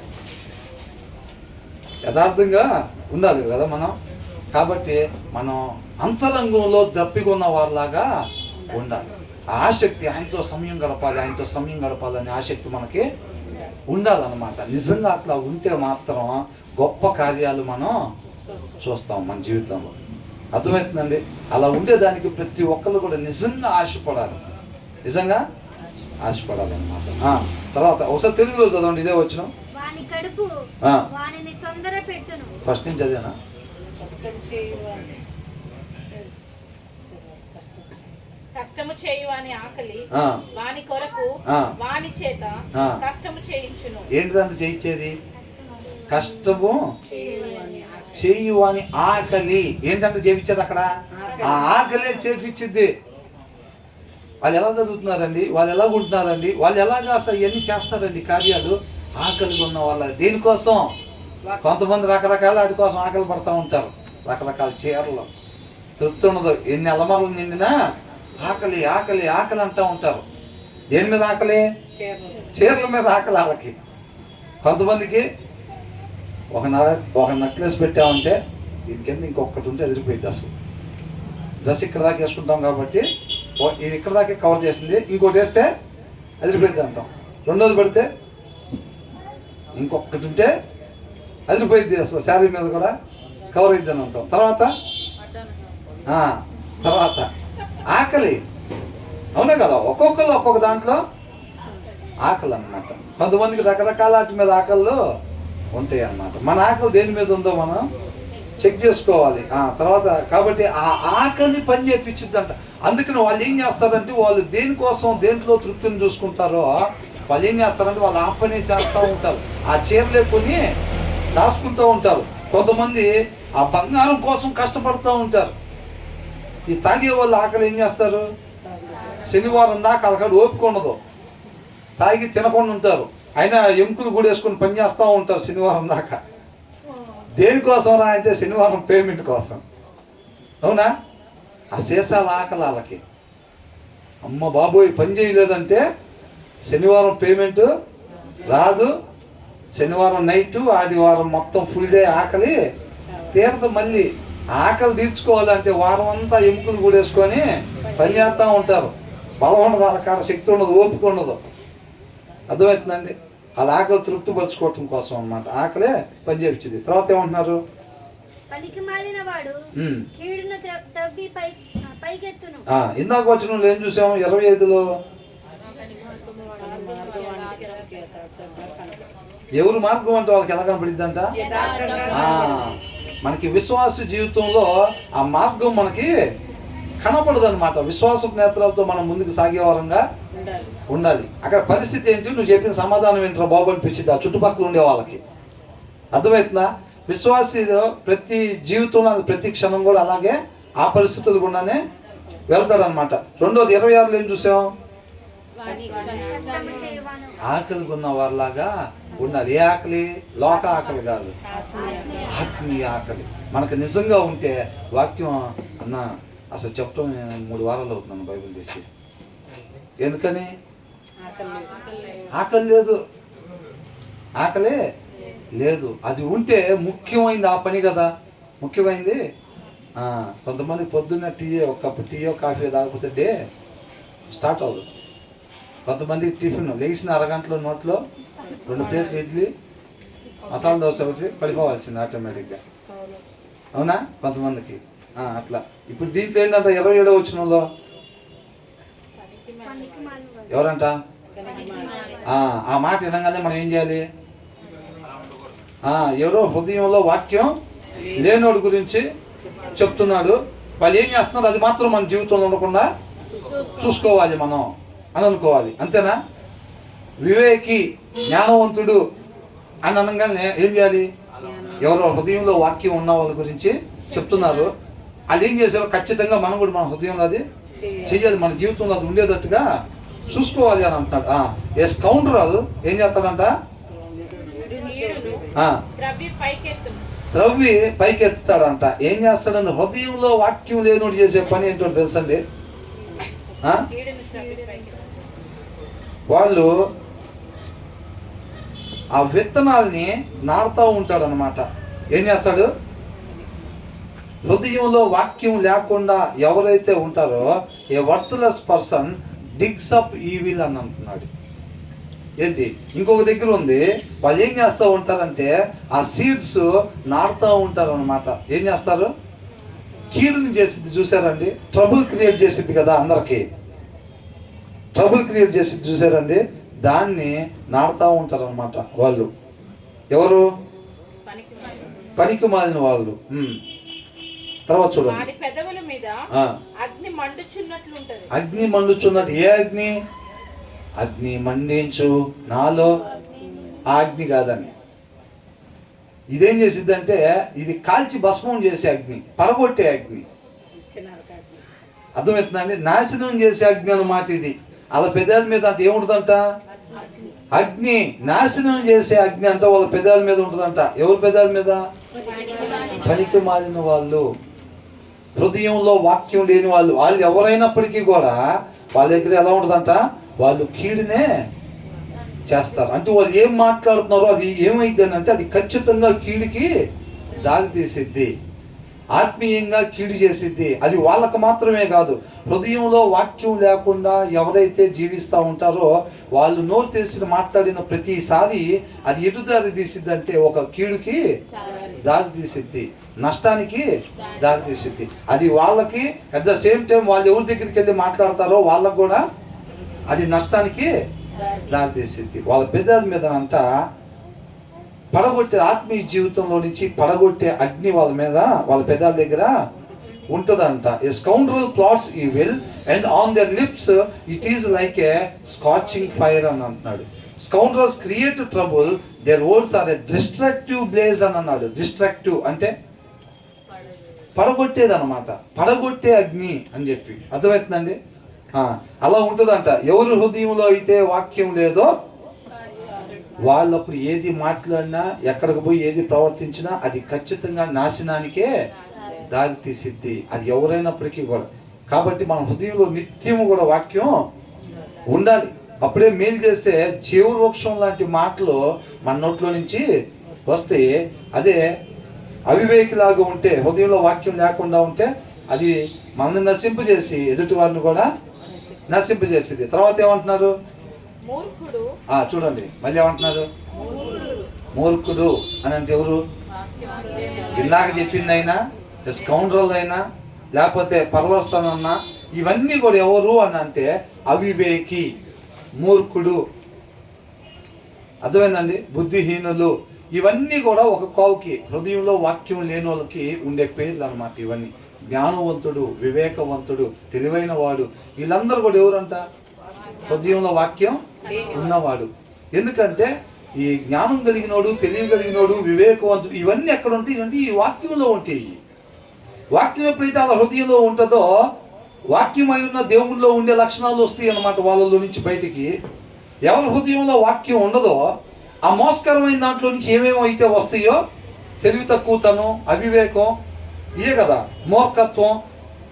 Speaker 1: యథార్థంగా ఉండాలి కదా మనం. కాబట్టి మనం అంతరంగంలో దప్పికొన్న వారిలాగా ఉండాలి. ఆసక్తి, ఆయనతో సమయం గడపాలని ఆసక్తి మనకి ఉండాలన్నమాట. నిజంగా అట్లా ఉంటే మాత్రం గొప్ప కార్యాలు మనం చూస్తాం మన జీవితంలో. అర్థమవుతుందండి? అలా ఉండేదానికి ప్రతి ఒక్కరు కూడా నిజంగా ఆశపడాలన్నమాట. తర్వాత ఒకసారి తెలుగులో చదవండి, ఇదే వచ్చిన ఫస్ట్ నుంచి చదివానా?
Speaker 3: కష్టము చేయువాని ఆకలి వాని కొరకు వాని చేత కష్టము చేయించును.
Speaker 1: ఏంటిదంటే చేయించేది? కష్టము చేయువాని ఆకలి. ఏంటంటే చేయించేది అక్కడ? ఆ ఆకలే చేపించింది. వాళ్ళు ఎలా చదువుతున్నారండి, వాళ్ళు ఎలా ఉంటున్నారండి, వాళ్ళు ఎలాగా అసలు ఇవన్నీ చేస్తారండి కార్యాలు? ఆకలిగా ఉన్న వాళ్ళ దేనికోసం? కొంతమంది రకరకాల వాటి కోసం ఆకలి పడతా ఉంటారు. రకరకాల చీరలు తృప్తి ఉండదు, ఎన్ని అలమరలు నిండినా ఆకలి అంటూ ఉంటారు. దేని మీద ఆకలి? చీరల మీద ఆకలి వాళ్ళకి. కొంతమందికి ఒక నెక్లెస్ పెట్టామంటే దీని కింద ఇంకొకటి ఉంటే ఎదిరిపోయింది. అసలు డ్రెస్ ఇక్కడ దాకా వేసుకుంటాం కాబట్టి ఇది ఇక్కడ దాకా కవర్ చేసింది, ఇంకోటి వేస్తే ఎదిరిపోయింది అంటాం. రెండోది పెడితే ఇంకొకటి ఉంటే అదిరిపోయింది, అసలు శారీ మీద కూడా కవర్ అయింది అని అంటాం. తర్వాత ఆకలి. అవునా కదా? ఒక్కొక్కరు ఒక్కొక్క దాంట్లో ఆకలి అన్నమాట. కొంతమందికి రకరకాల వాటి మీద ఆకళ్ళు ఉంటాయి అన్నమాట. మన ఆకలి దేని మీద ఉందో మనం చెక్ చేసుకోవాలి. తర్వాత కాబట్టి ఆ ఆకలి పని చేయించిద్దంట. అందుకని వాళ్ళు ఏం చేస్తారంటే, వాళ్ళు దేనికోసం దేంట్లో తృప్తిని చూసుకుంటారో వాళ్ళు ఏం చేస్తారంటే వాళ్ళు ఆ పని చేస్తూ ఉంటారు. ఆ చీరలే కొని రాసుకుంటూ ఉంటారు. కొంతమంది ఆ బంగారం కోసం కష్టపడుతూ ఉంటారు. ఈ తాగే వాళ్ళు ఆకలి ఏం చేస్తారు? శనివారం దాకా వాళ్ళకాడ ఓపిక ఉండదు, తాగి తినకుండా ఉంటారు. అయినా ఎముకలు కూడా వేసుకొని పని చేస్తూ ఉంటారు శనివారం దాకా. దేనికోసం రా అంటే శనివారం పేమెంట్ కోసం. అవునా? ఆ శేషాల ఆకలి వాళ్ళకి. అమ్మ బాబోయ్ పని చేయలేదంటే శనివారం పేమెంట్ రాదు, శనివారం నైటు ఆదివారం మొత్తం ఫుల్ డే ఆకలి తీరదు. మళ్ళీ ఆకలి తీర్చుకోవాలంటే వారం అంతా ఎముకలు కూడేసుకొని పని చేస్తూ ఉంటారు. బలం ఉండదు, వాళ్ళ శక్తి ఉండదు, ఓపిక ఉండదు. అర్థమవుతుందండి? వాళ్ళ ఆకలి తృప్తిపరచుకోవటం కోసం అన్నమాట. ఆకలే పని చేయించింది. తర్వాత ఏమంటున్నారు? ఇందాక వచ్చిన ఏం చూసాము 25లో? ఎవరు మార్గం అంటే వాళ్ళకి ఎలా కనపడిద్దంట? మనకి విశ్వాస జీవితంలో ఆ మార్గం మనకి కనపడదు అనమాట. విశ్వాస నేత్రాలతో మనం ముందుకు సాగే వారంగా ఉండాలి. అక్కడ పరిస్థితి ఏంటి? నువ్వు చెప్పిన సమాధానం ఏంటో బాబు అనిపించింది ఆ చుట్టుపక్కల ఉండే వాళ్ళకి. అర్థమవుతుందా? విశ్వాస ప్రతి జీవితంలో ప్రతి క్షణం కూడా అలాగే ఆ పరిస్థితులు గుండానే వెళ్తాడు అనమాట. రెండోది 26లో ఏం చూసాం? ఆకలి ఉన్న వారిలాగా ఉండాలి. ఏ ఆకలి? లోక ఆకలి కాదు, ఆత్మీయ ఆకలి. మనకు నిజంగా ఉంటే వాక్యం అన్న అసలు చెప్పడం 3 వారాలు అవుతున్నాను బైబిల్ తీసి. ఎందుకని? ఆకలి లేదు, ఆకలే లేదు. అది ఉంటే ముఖ్యమైనది ఆ పని కదా. ముఖ్యమైనది కొంతమంది పొద్దున్న ఒక కప్పు టీయో కాఫీ తాగకపోతే డే స్టార్ట్ అవ్వదు. కొంతమంది టిఫిన్ లేచిన అరగంటలో నోట్లో 2 ప్లేట్లు ఇడ్లీ, మసాలా దోశ వచ్చి పడిపోవాల్సింది ఆటోమేటిక్గా. అవునా? కొంతమందికి అట్లా. ఇప్పుడు దీంట్లో ఏంటంట 27వ వచనంలో ఎవరంట? ఆ మాట వినగానే మనం ఏం చేయాలి? ఎవరో హృదయంలో వాక్యం లేనోడి గురించి చెప్తున్నాడు. వాళ్ళు ఏం చేస్తున్నారు అది మాత్రం మన జీవితంలో ఉండకుండా చూసుకోవాలి మనం అని అనుకోవాలి. అంతేనా? వివేకి, జ్ఞానవంతుడు అని అనగానే ఏం చేయాలి? ఎవరో హృదయంలో వాక్యం ఉన్న వాళ్ళ గురించి చెప్తున్నారు. వాళ్ళు ఏం చేశారో ఖచ్చితంగా మనం కూడా మన హృదయంలో అది చెయ్యాలి. మన జీవితంలో అది ఉండేటట్టుగా చూసుకోవాలి అని అంటున్నాడు. ఏ స్కౌండరల్ ఏం చేస్తాడంట? ద్రవ్వి పైకెత్తుతాడంట. ఏం చేస్తాడని? హృదయంలో వాక్యం లేనోడు చేసే పని ఏంటో తెలుసండి? వాళ్ళు ఆ విత్తనాల్ని నాటుతూ ఉంటాడు అనమాట. ఏం చేస్తాడు? హృదయంలో వాక్యం లేకుండా ఎవరైతే ఉంటారో ఏ వర్త్లెస్ పర్సన్ డిగ్స్ అప్ ఈవిల్ అని అంటున్నాడు. ఏంటి? ఇంకొక దగ్గర ఉంది, వాళ్ళు ఏం చేస్తూ ఉంటారంటే ఆ సీడ్స్ నాటుతూ ఉంటారు అనమాట. ఏం చేస్తారు? కీడుని చేసిద్ది. చూసారండి? ట్రబుల్ క్రియేట్ చేసిద్ది కదా, అందరికి ట్రబుల్ క్రియేట్ చేసిద్ది. చూసారండి? దాన్ని నాటుతూ ఉంటారు అనమాట వాళ్ళు. ఎవరు? పనికి మాలిన వాళ్ళు. తర్వాత చూడండి, అగ్ని మండుచున్నట్టు. ఏ అగ్ని? అగ్ని మండించు నాలో ఆ అగ్ని కాదని. ఇదేం చేసిద్దంటే ఇది కాల్చి భస్మం చేసే అగ్ని, పరగొట్టే అగ్ని. అర్థమవుతుందండి? నాశనం చేసే అగ్ని అన్నమాట ఇది. వాళ్ళ పెదాల మీద అంటే ఏముంటుందంట? అగ్ని. నాశనం చేసే అగ్ని అంట వాళ్ళ పెదాల మీద ఉంటుందంట. ఎవరి పెదాల మీద? పనికి మాలిన వాళ్ళు, హృదయంలో వాక్యం లేని వాళ్ళు. వాళ్ళు ఎవరైనప్పటికీ కూడా వాళ్ళ దగ్గర ఎలా ఉంటుందంట? వాళ్ళు కీడునే చేస్తారు. అంటే వాళ్ళు ఏం మాట్లాడుతున్నారో అది ఏమైంది అంటే అది ఖచ్చితంగా కీడుకి దారి తీసిద్ది, ఆత్మీయంగా కీడు చేసిద్ది. అది వాళ్ళకు మాత్రమే కాదు, హృదయంలో వాక్యం లేకుండా ఎవరైతే జీవిస్తూ ఉంటారో వాళ్ళు నోరు తెరిచి మాట్లాడిన ప్రతిసారి అది ఎటు దారి తీసిద్ది అంటే ఒక కీడుకి దారి తీసిద్ది, నష్టానికి దారి తీసిద్ది. అది వాళ్ళకి అట్ ద సేమ్ టైం వాళ్ళు ఎవరి దగ్గరికి వెళ్ళి మాట్లాడతారో వాళ్ళకు కూడా అది నష్టానికి దారి తీసిద్ది. వాళ్ళ పెదాల మీద అంతా పడగొట్టే ఆత్మీయ జీవితంలో నుంచి పడగొట్టే అగ్ని వాళ్ళ మీద, వాళ్ళ పెదాల దగ్గర ఉంటుందంట. A scoundrel plots evil and on their lips it is like a scorching fire అని అంటున్నాడు. Scoundrels create trouble, their words are a destructive blaze అని అన్నాడు. డిస్ట్రక్టివ్ అంటే పడగొట్టేది అనమాట, పడగొట్టే అగ్ని అని చెప్పి. అర్థమవుతుందండి? అలా ఉంటుందంట. ఎవరి హృదయంలో అయితే వాక్యం లేదో వాళ్ళప్పుడు ఏది మాట్లాడినా, ఎక్కడికి పోయి ఏది ప్రవర్తించినా అది ఖచ్చితంగా నాశనానికే దారి తీసిద్ది. అది ఎవరైనప్పటికీ కూడా. కాబట్టి మన హృదయంలో నిత్యము కూడా వాక్యం ఉండాలి. అప్పుడే మేలు చేసే జీవవృక్షం లాంటి మాటలు మన నోట్లో నుంచి వస్తే అదే అవివేకిలాగా ఉంటే, హృదయంలో వాక్యం లేకుండా ఉంటే అది మనల్ని నశింపజేసి ఎదుటి వారిని కూడా నశింపజేసింది. తర్వాత ఏమంటున్నారు?
Speaker 3: మూర్ఖుడు.
Speaker 1: చూడండి మళ్ళీ ఏమంటున్నారు? మూర్ఖుడు అని అంటే ఎవరు? ఇందాక చెప్పింది అయినా, స్కౌండ్రల్ అయినా, లేకపోతే పర్వర్సన్ అన్నా, ఇవన్నీ కూడా ఎవరు అని అంటే అవివేకి, మూర్ఖుడు. అర్థమైందండి? బుద్ధిహీనులు. ఇవన్నీ కూడా ఒక కోవుకి, హృదయంలో వాక్యం లేని వాళ్ళకి ఉండే పేర్లు అన్నమాట ఇవన్నీ. జ్ఞానవంతుడు, వివేకవంతుడు, తెలివైన వాడు, వీళ్ళందరూ కూడా ఎవరంట? హృదయంలో వాక్యం ఉన్నవాడు. ఎందుకంటే ఈ జ్ఞానం కలిగినోడు, తెలివి కలిగినోడు, వివేకవంతుడు, ఇవన్నీ ఎక్కడ ఉంటాయి అంటే ఈ వాక్యంలో ఉంటాయి. వాక్యం ఎప్పుడైతే అలా హృదయంలో ఉంటుందో, వాక్యమై ఉన్న దేవుళ్ళలో ఉండే లక్షణాలు వస్తాయి అన్నమాట వాళ్ళలో నుంచి బయటికి. ఎవరి హృదయంలో వాక్యం ఉండదో ఆ మోసకరమైన దాంట్లో నుంచి ఏమేమో అయితే వస్తాయో, తెలివి తక్కువతనం, అవివేకం, ఇదే కదా మూర్ఖత్వం,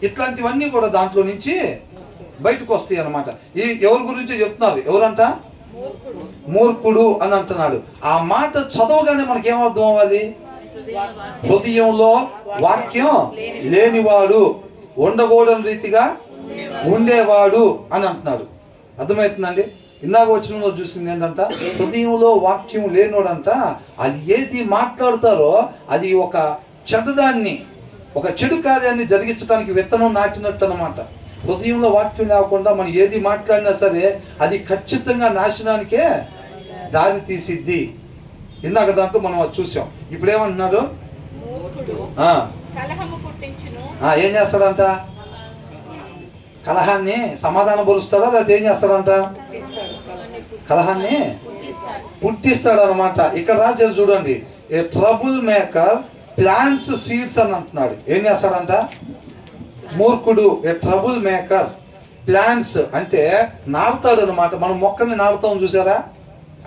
Speaker 1: ఇట్లాంటివన్నీ కూడా దాంట్లో నుంచి బయటకు వస్తాయి అన్నమాట. ఈ ఎవరి గురించి చెప్తున్నారు? ఎవరంట? మూర్ఖుడు అని అంటున్నాడు. ఆ మాట చదవగానే మనకి ఏమర్థం అవ్వాలి? హృదయంలో వాక్యం లేనివాడు, ఉండకూడని రీతిగా ఉండేవాడు అని అంటున్నాడు. అర్థమవుతుందండి? ఇందాక వచనంలో చూసింది ఏంటంట? హృదయంలో వాక్యం లేనోడంట అది ఏది మాట్లాడతారో అది ఒక చెడ్డదాన్ని, ఒక చెడు కార్యాన్ని జరిగించడానికి విత్తనం నాటినట్టు అన్నమాట. హృదయంలో వాక్యం లేకుండా మనం ఏది మాట్లాడినా సరే అది ఖచ్చితంగా నాశనానికే దారి తీసిద్ది. ఇందాక దాంట్లో మనం అది చూసాం. ఇప్పుడు ఏమంటున్నారు? ఏం చేస్తాడంట? కలహాన్ని సమాధానం పరుస్తాడా, లేకపోతే ఏం చేస్తాడంట? కలహాన్ని పుట్టిస్తాడు అనమాట. ఇక్కడ రాజు చూడండి, ఏ ట్రబుల్ మేకర్ ప్లాంట్స్ సీడ్స్ అని అంటున్నాడు. ఏం చేస్తాడంట? మూర్ఖుడు ఏ ట్రబుల్ మేకర్ ప్లాంట్స్ అంటే నాటుతాడు అనమాట. మనం మొక్కని నాటుతాం చూసారా?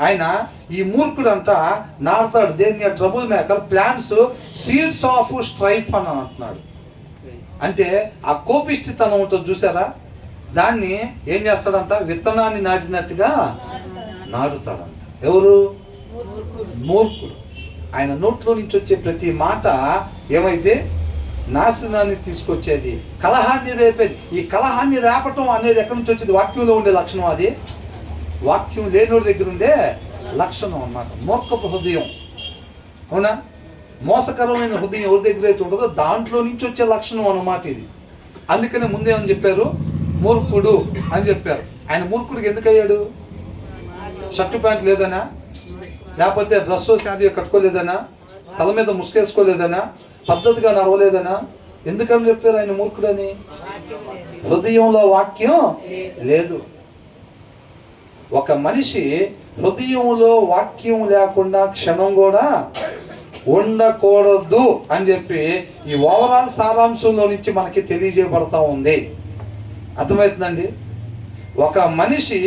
Speaker 1: ఆయన ఈ మూర్ఖుడు అంతా నాటుతాడు. దేన్ని? Trouble maker plants seeds of strife అని అంటున్నాడు. అంటే ఆ కోపిష్టితనం ఉంటుంది చూసారా, దాన్ని ఏం చేస్తాడంట? విత్తనాన్ని నాటినట్టుగా నాటుతాడంట. ఎవరు? మూర్ఖుడు. ఆయన నోట్లో నుంచి వచ్చే ప్రతి మాట ఏమైతే నాశనాన్ని తీసుకొచ్చేది, కలహాన్ని రేపేది. ఈ కలహాన్ని రేపటం అనేది ఎక్కడి నుంచి వచ్చేది? వాక్యంలో ఉండే లక్షణం. అది వాక్యం లేనోడి దగ్గర ఉండే లక్షణం అన్నమాట. మూర్ఖపు హృదయం, అవునా? మోసకరమైన హృదయం ఎవరి దగ్గర అయితే ఉంటుందో దాంట్లో నుంచి వచ్చే లక్షణం అన్నమాట ఇది. అందుకనే ముందేమని చెప్పారు? మూర్ఖుడు అని చెప్పారు. ఆయన మూర్ఖుడికి ఎందుకు అయ్యాడు? షర్టు ప్యాంట్ లేదనా, లేకపోతే డ్రెస్ శారీ కట్టుకోలేదనా, తల మీద ముసుకేసుకోలేదనా, పద్ధతిగా నడవలేదనా? ఎందుకని చెప్పారు ఆయన మూర్ఖుడని? హృదయంలో వాక్యం లేదు. ఒక మనిషి హృదయంలో వాక్యం లేకుండా క్షణం కూడా ఉండకూడదు అని చెప్పి ఈ ఓవరాల్ సారాంశంలో నుంచి మనకి తెలియజేయబడతా ఉంది. అర్థమవుతుందండి? ఒక మనిషి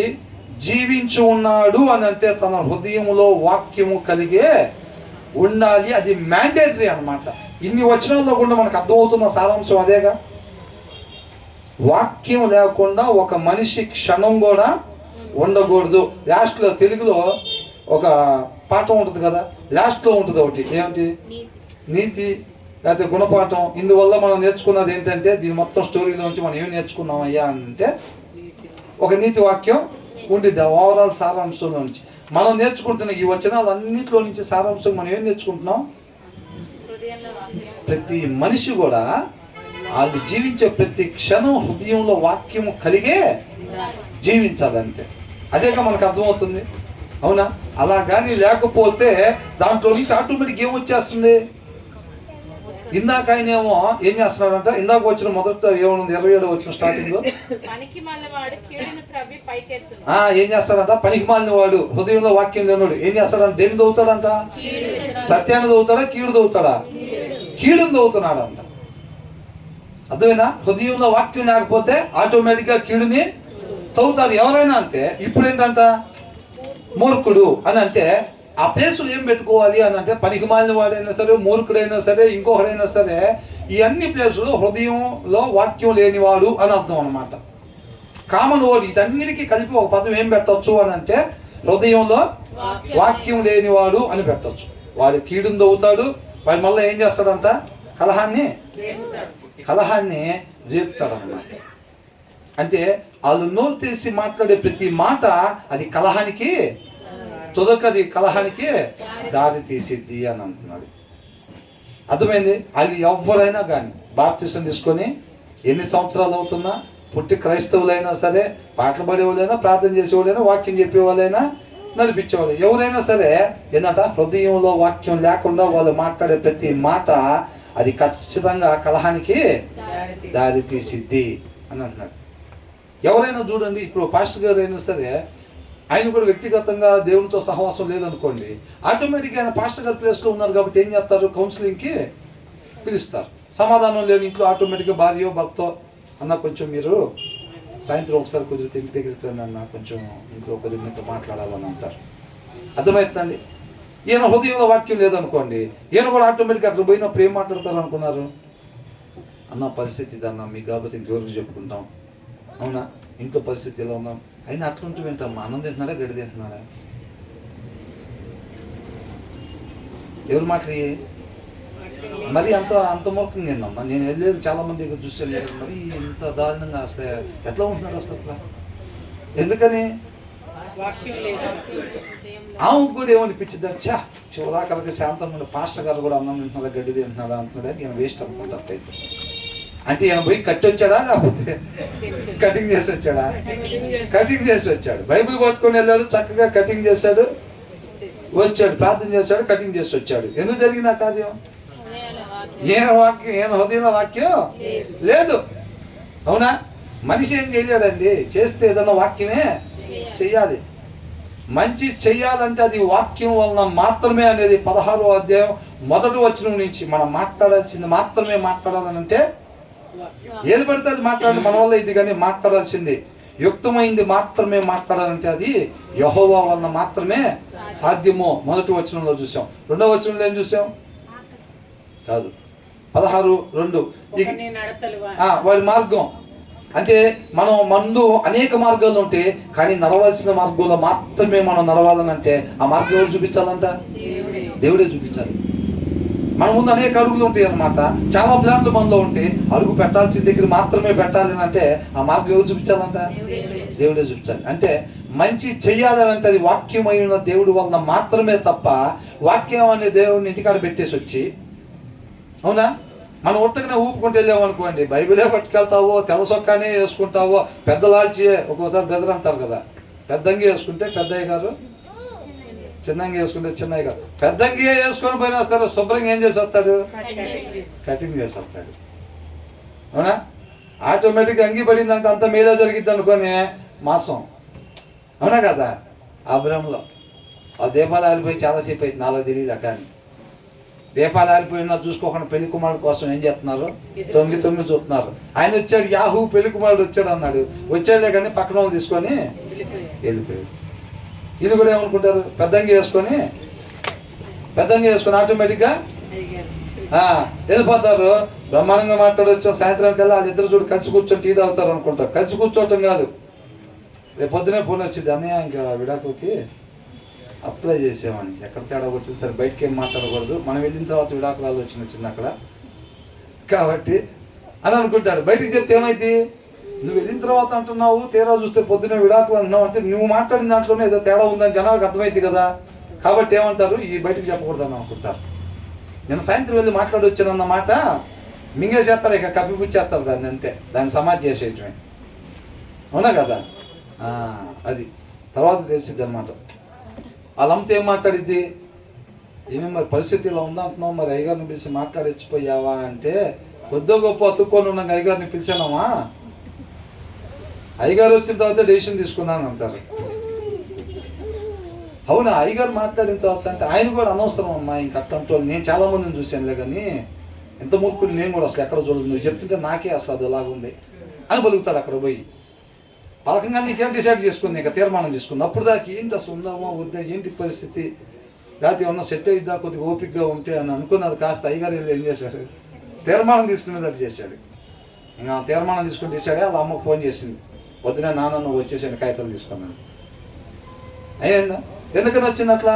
Speaker 1: జీవించి ఉన్నాడు అని అంటే తన హృదయంలో వాక్యము కలిగే ఉండాలి. అది మ్యాండేటరీ అన్నమాట. ఇన్ని వచనాల్లో కూడా మనకు అర్థమవుతున్న సారాంశం అదేగా. వాక్యం లేకుండా ఒక మనిషి క్షణం కూడా ఉండకూడదు. లాస్ట్లో తెలుగులో ఒక పాఠం ఉంటుంది కదా, లాస్ట్లో ఉంటుంది ఒకటి, ఏమిటి? నీతి లేకపోతే గుణపాఠం. ఇందువల్ల మనం నేర్చుకున్నది ఏంటంటే, దీని మొత్తం స్టోరీలోంచి మనం ఏం నేర్చుకున్నాం అయ్యా అంటే ఒక నీతి వాక్యం ఉండిద్ది. ఓవరాల్ సారాంశంలో నుంచి మనం నేర్చుకుంటున్న ఈ వచనాలు అన్నింటిలో నుంచి సారాంశం మనం ఏం నేర్చుకుంటున్నాం? ప్రతి మనిషి కూడా వాళ్ళు జీవించే ప్రతి క్షణం హృదయంలో వాక్యము కలిగే జీవించాలంతే. అదేగా మనకు అర్థమవుతుంది, అవునా? అలా కానీ లేకపోతే దాంట్లో నుంచి ఆటోమేటిక్ ఏమొచ్చేస్తుంది? ఇందాక ఆయన ఏమో ఏం చేస్తున్నాడంట? ఇందాక వచ్చిన మొదట ఏమన్నా 27 వచ్చిన స్టార్టింగ్ లో ఏం చేస్తాడంట? పనికి మాలిన వాడు, హృదయంలో వాక్యం లేనివాడు ఏం చేస్తాడంట? దేన్ని దవ్వుతాడంట? సత్యాన్ని దవ్వుతాడా, కీడు దవ్వుతాడా? కీడుని దవ్వుతున్నాడంట. అర్థమైనా? హృదయంలో వాక్యం లేకపోతే ఆటోమేటిక్ గా కీడుని తవ్వుతారు ఎవరైనా అంతే. ఇప్పుడు ఏంటంట? మూర్ఖుడు అని అంటే ఆ ప్లేసులు ఏం పెట్టుకోవాలి అని అంటే, పనికి మాలిన వాడైనా సరే, మూర్ఖుడైనా సరే, ఇంకొకడైనా సరే, ఈ అన్ని ప్లేసులు హృదయంలో వాక్యం లేనివాడు అని అర్థం అనమాట. కామన్ వర్డ్ వీటన్నిటికీ కలిపి ఒక పదం ఏం పెట్టవచ్చు అని అంటే, హృదయంలో వాక్యం లేనివాడు అని పెట్టచ్చు. వాడు కీడుని దవ్వుతాడు, వాడు మళ్ళీ ఏం చేస్తాడంట? కలహాన్ని రేపుతాడన్నమాట. అంటే వాళ్ళు నోరు తెరిచి మాట్లాడే ప్రతి మాట అది కలహానికి, తుదకది కలహానికి దారి తీసిద్ది అని అంటున్నాడు. అర్థమైంది? వాళ్ళు ఎవరైనా కానీ బాప్తిసం తీసుకొని ఎన్ని సంవత్సరాలు అవుతున్నా, పుట్టి క్రైస్తవులైనా సరే, పాటలు పడేవాళ్ళైనా, ప్రార్థన చేసేవాళ్ళైనా, వాక్యం చెప్పేవాళ్ళైనా, నడిపించేవాళ్ళు ఎవరైనా సరే ఏంటంట, హృదయంలో వాక్యం లేకుండా వాళ్ళు మాట్లాడే ప్రతి మాట అది ఖచ్చితంగా కలహానికి దారి తీసిద్ది అని అంటున్నాడు. ఎవరైనా చూడండి, ఇప్పుడు పాస్టర్ గారు అయినా సరే, ఆయన కూడా వ్యక్తిగతంగా దేవునితో సహవాసం లేదనుకోండి, ఆటోమేటిక్గా ఆయన పాస్టర్ గారి ప్లేస్లో ఉన్నారు కాబట్టి ఏం చేస్తారు? కౌన్సిలింగ్కి పిలుస్తారు. సమాధానం లేని ఇంట్లో ఆటోమేటిక్గా భార్యో భర్తో అన్న కొంచెం మీరు సాయంత్రం ఒకసారి కుదిరితే ఇంటి దగ్గరికి రండి అన్న, కొంచెం ఇంట్లో కొద్దిగా మీతో మాట్లాడాలని అంటారు. అర్థమవుతుందండి? ఈయన హృదయంలో వాక్యం లేదనుకోండి, ఈయన కూడా ఆటోమేటిక్గా అక్కడ పోయినప్పుడు ఏం మాట్లాడతారు అనుకున్నారు? అన్న పరిస్థితి ఇదన్నా, మీకు కాబట్టి ఇంకెవరికి చెప్పుకుంటాం, అవునా, ఇంట్లో పరిస్థితి ఎలా ఉన్నాం, అయినా అట్లుంటూ వింటామ్మా, అన్నం తింటున్నాడా గడి తింటున్నాడా? ఎవరు మాటలు మరి అంత మూర్ఖంగా ఏందమ్మా? నేను వెళ్ళేది చాలా మంది దగ్గర చూసి వెళ్ళారు, మరి ఇంత దారుణంగా అసలు ఎట్లా ఉంటున్నారు అసలు అట్లా? ఎందుకని? ఆమెకు కూడా ఏమనిపించింది, చా చివరాకరికి శాంతంగా పాస్టర్ గారు కూడా అన్నం తింటున్నాడా గడ్డి తింటున్నాడా అంటున్నాడా, ఈయన వేస్ట్ అనుకుంటారు అయితే. అంటే ఈయన పోయి కట్టి వచ్చాడా లేకపోతే కటింగ్ చేసి వచ్చాడా? కటింగ్ చేసి వచ్చాడు. బైబిల్ పట్టుకొని వెళ్ళాడు, చక్కగా కటింగ్ చేశాడు, వచ్చాడు, ప్రార్థన చేశాడు, కటింగ్ చేసి వచ్చాడు. ఎందుకు జరిగింది ఆ కార్యం? ఈయన వాక్యం, ఈయన హృదయంలో వాక్యం లేదు. అవునా? మనిషి ఏం చేయలేడండి, చేస్తే ఏదన్నా వాక్యమే చెయ్యాలి. మంచి చెయ్యాలంటే అది వాక్యం వలన మాత్రమే అనేది 16వ అధ్యాయం 1వ వచనం నుంచి మనం మాట్లాడాల్సింది మాత్రమే మాట్లాడాలనంటే, ఏది పడితే అది మాట్లాడండి, మన వల్ల ఇది కానీ మాట్లాడాల్సింది యుక్తమైంది మాత్రమే మాట్లాడాలంటే అది యెహోవా వలన మాత్రమే సాధ్యమో 1వ వచనంలో చూసాం. 2వ వచనంలో ఏం చూసాం? కాదు, 16:2 వారి మార్గం. అంటే మనం ముందు అనేక మార్గాలు ఉంటే, కానీ నడవాల్సిన మార్గంలో మాత్రమే మనం నడవాలని అంటే ఆ మార్గం ఎవరు చూపించాలంట? దేవుడే చూపించాలి. మన ముందు అనేక అడుగులు ఉంటాయి అన్నమాట, చాలా ప్లాన్లు మనలో ఉంటే అడుగు పెట్టాల్సిన దగ్గర మాత్రమే పెట్టాలి అంటే ఆ మార్గం ఎవరు చూపించాలంట? దేవుడే చూపించాలి. అంటే మంచి చెయ్యాలంటే అది వాక్యమైన దేవుడి వలన మాత్రమే తప్ప, వాక్యం అనే దేవుడిని ఇంటికాడ పెట్టేసి వచ్చి, అవునా, మనం ఉత్తగానే ఊపుకుంటూ వెళ్ళామనుకోండి, బైబిలే పట్టుకెళ్తావో, తెల్ల సొక్కానే వేసుకుంటావో, పెద్దలాల్చి ఒక్కోసారి బెదర్ అంటారు కదా, పెద్దంగి వేసుకుంటే పెద్దయ్య గారు, చిన్నంగి వేసుకుంటే చిన్నయ్య గారు. పెద్దంగి వేసుకొని పోయినా సరే శుభ్రంగా ఏం చేసి వస్తాడు? కటింగ్ చేసి వస్తాడు. అవునా? ఆటోమేటిక్గా అంగి పడిందంటే అంత మీద జరిగిద్ది అనుకొని మాసం, అవునా కదా? ఆ భ్రమలో ఆ దీపాలు ఆలిపోయి చాలాసేపు అయితే నాలో తెలియదు. కానీ దీపాలు ఆలిపోయినా చూసుకోకుండా పెళ్లి కుమారుడు కోసం ఏం చేస్తున్నారు? తొంగి చూస్తున్నారు. ఆయన వచ్చాడు, యాహూ పెళ్లి కుమారుడు వచ్చాడు అన్నాడు. వచ్చాడే కానీ పక్కన తీసుకొని వెళ్ళిపోయాడు. ఇది కూడా ఏమనుకుంటారు? పెద్దంగి వేసుకొని ఆటోమేటిక్గా వెళ్ళిపోతారు. బ్రహ్మాండంగా మాట్లాడవచ్చు. సాయంత్రం కల్లా వాళ్ళిద్దరు చూడు కలిసి కూర్చొని టీ తాగుతారు అనుకుంటారు. కలిసి కూర్చోవటం కాదు, రేపు పొద్దునే ఫోన్ వచ్చింది, అన్నయ్య ఇంకా విడాకులకి అప్లై చేసామని. ఎక్కడ తేడా వచ్చింది సరే, బయటకి ఏం మాట్లాడకూడదు, మనం వెళ్ళిన తర్వాత విడాకులు వచ్చింది అక్కడ కాబట్టి అని అనుకుంటారు. బయటికి చెప్తే ఏమైంది? నువ్వు వెళ్ళిన తర్వాత అంటున్నావు, తీరా చూస్తే పొద్దునే విడాకులు అంటున్నావు అంటే నువ్వు మాట్లాడిన దాంట్లోనే ఏదో తేడా ఉందని జనాలకు అర్థమైంది కదా. కాబట్టి ఏమంటారు? ఈ బయటికి చెప్పకూడదని అనుకుంటారు. నేను సాయంత్రం వెళ్ళి మాట్లాడి వచ్చానన్న మాట మింగేసేస్తారు, ఇక కప్పిపుచ్చేస్తారు దాన్ని, అంతే. దాన్ని సమాధి చేసేయటమే, అవునా కదా? అది తర్వాత తెలిసిద్ది అనమాట. వాళ్ళంతా ఏం మాట్లాడిద్ది? ఏమేమి మరి పరిస్థితి ఇలా ఉందంటున్నావు, మరి అయ్యగారిని పిలిచి మాట్లాడిచ్చిపోయావా అంటే, కొద్దో గొప్ప అతుక్కొని ఉన్న అయ్యగారిని పిలిచానమ్మా, అయ్యగారు వచ్చిన తర్వాత డెసిషన్ తీసుకున్నాను అంటారు. అవునా? అయ్యగారు మాట్లాడిన తర్వాత అంటే ఆయన కూడా అనవసరం అమ్మా ఇంక అట్టంటూ. నేను చాలా మందిని చూశానులే, కానీ ఎంత మూర్ఖుని నేను కూడా అసలు ఎక్కడ చూడలేదు. నువ్వు చెప్తుంటే నాకే అసలు అది ఎలాగుంది అని పలుకుతాడు. అక్కడ పోయి పలకంగా నీకేం డిసైడ్ చేసుకుంది, ఇంకా తీర్మానం చేసుకుంది. అప్పుడు దాకా ఏంటి అసలు ఉందామా వద్దా, ఏంటి పరిస్థితి, లేకపోతే ఏమన్నా సెట్ అయిద్దా, కొద్దిగా ఓపికగా ఉంటే అని అనుకున్నది. కాస్త అయ్యగారు వెళ్ళి ఏం చేశారు? తీర్మానం తీసుకునేటట్టు చేశాడు. ఇంకా తీర్మానం తీసుకుని చేశాడే. వాళ్ళ అమ్మకు ఫోన్ చేసింది, పొద్దున నాన్న నువ్వు వచ్చేసాను కాగితాలు తీసుకున్నాను. అయ్యిందా? ఎందుకని వచ్చింది అట్లా?